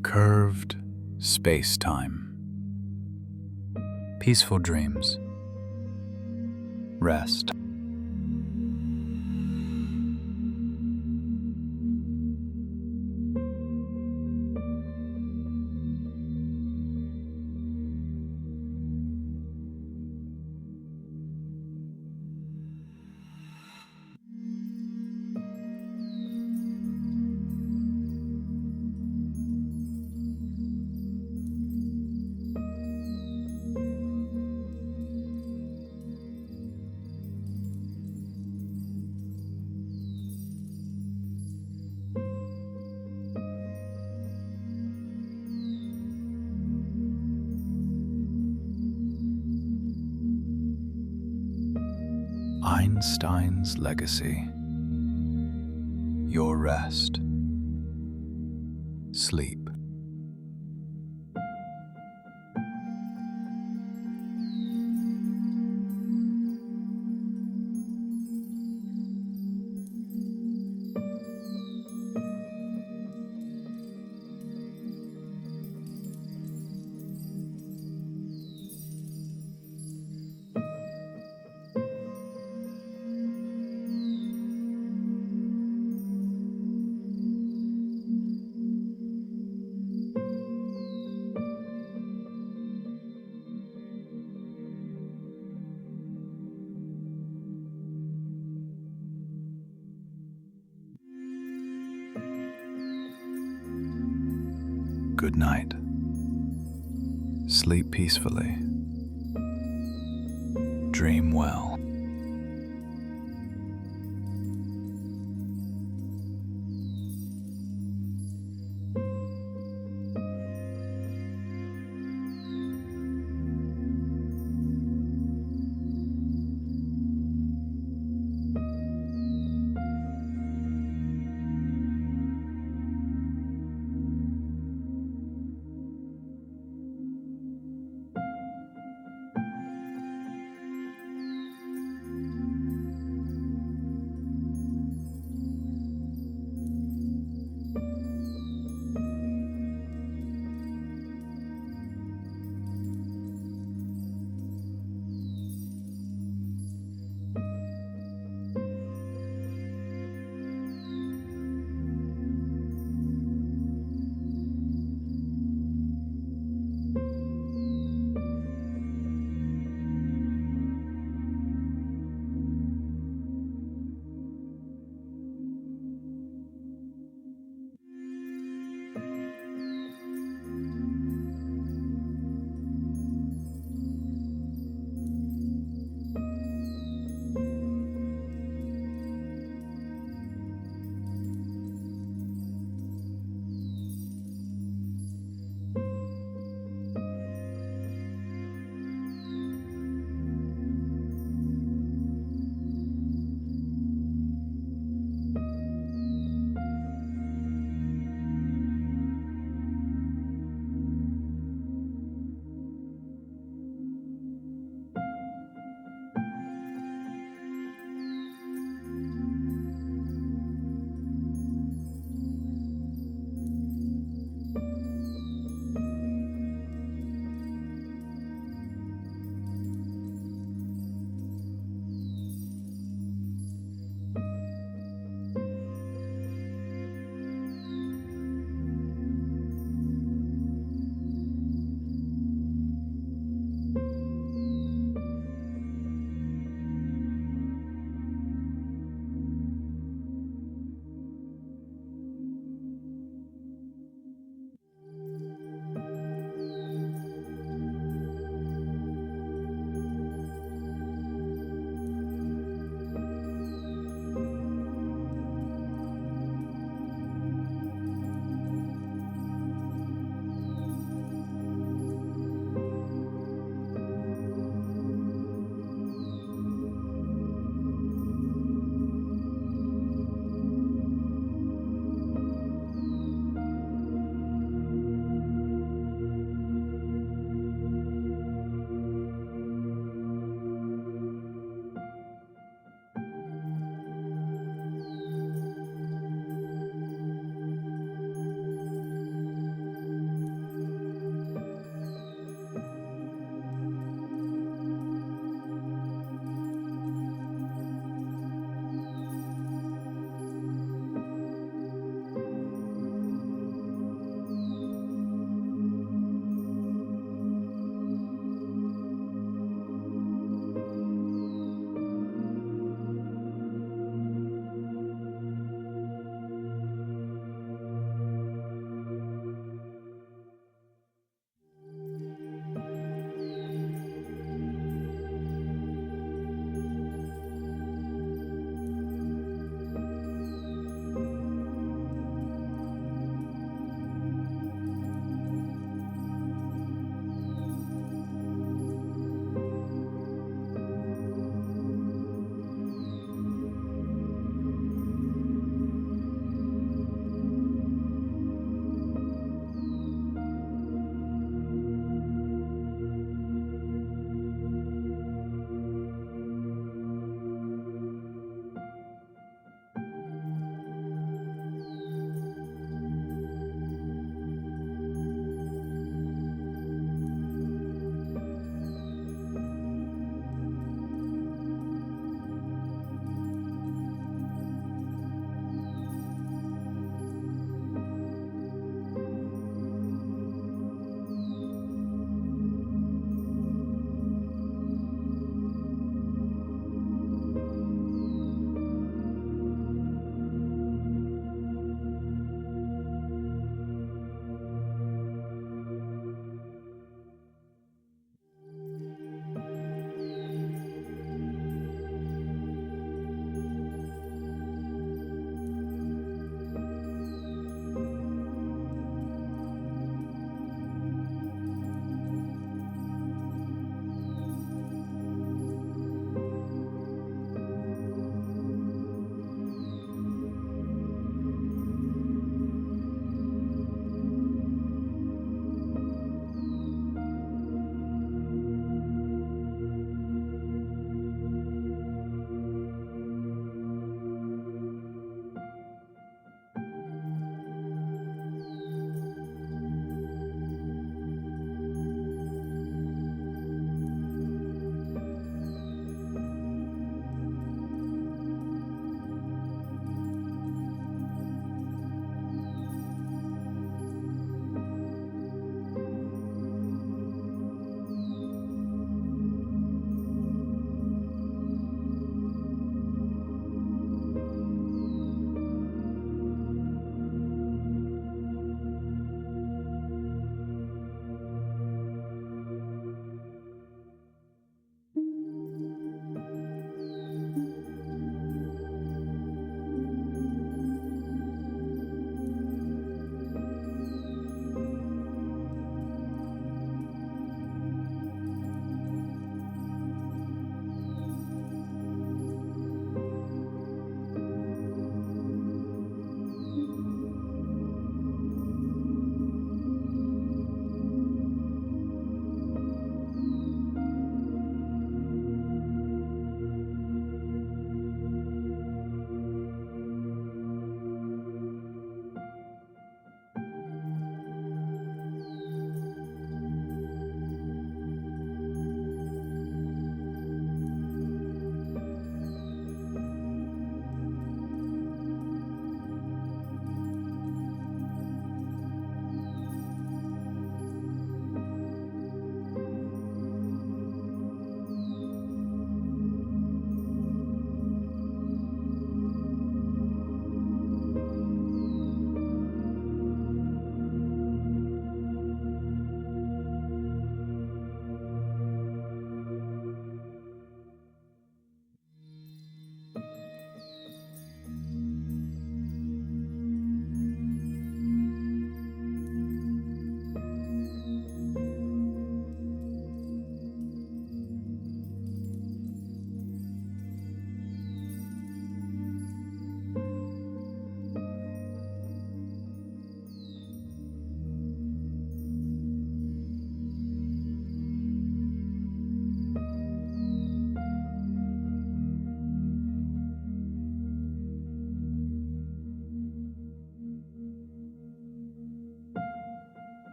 Curved spacetime. Peaceful dreams. Rest. Einstein's legacy. Your rest. Sleep. Good night. Sleep peacefully. Dream well.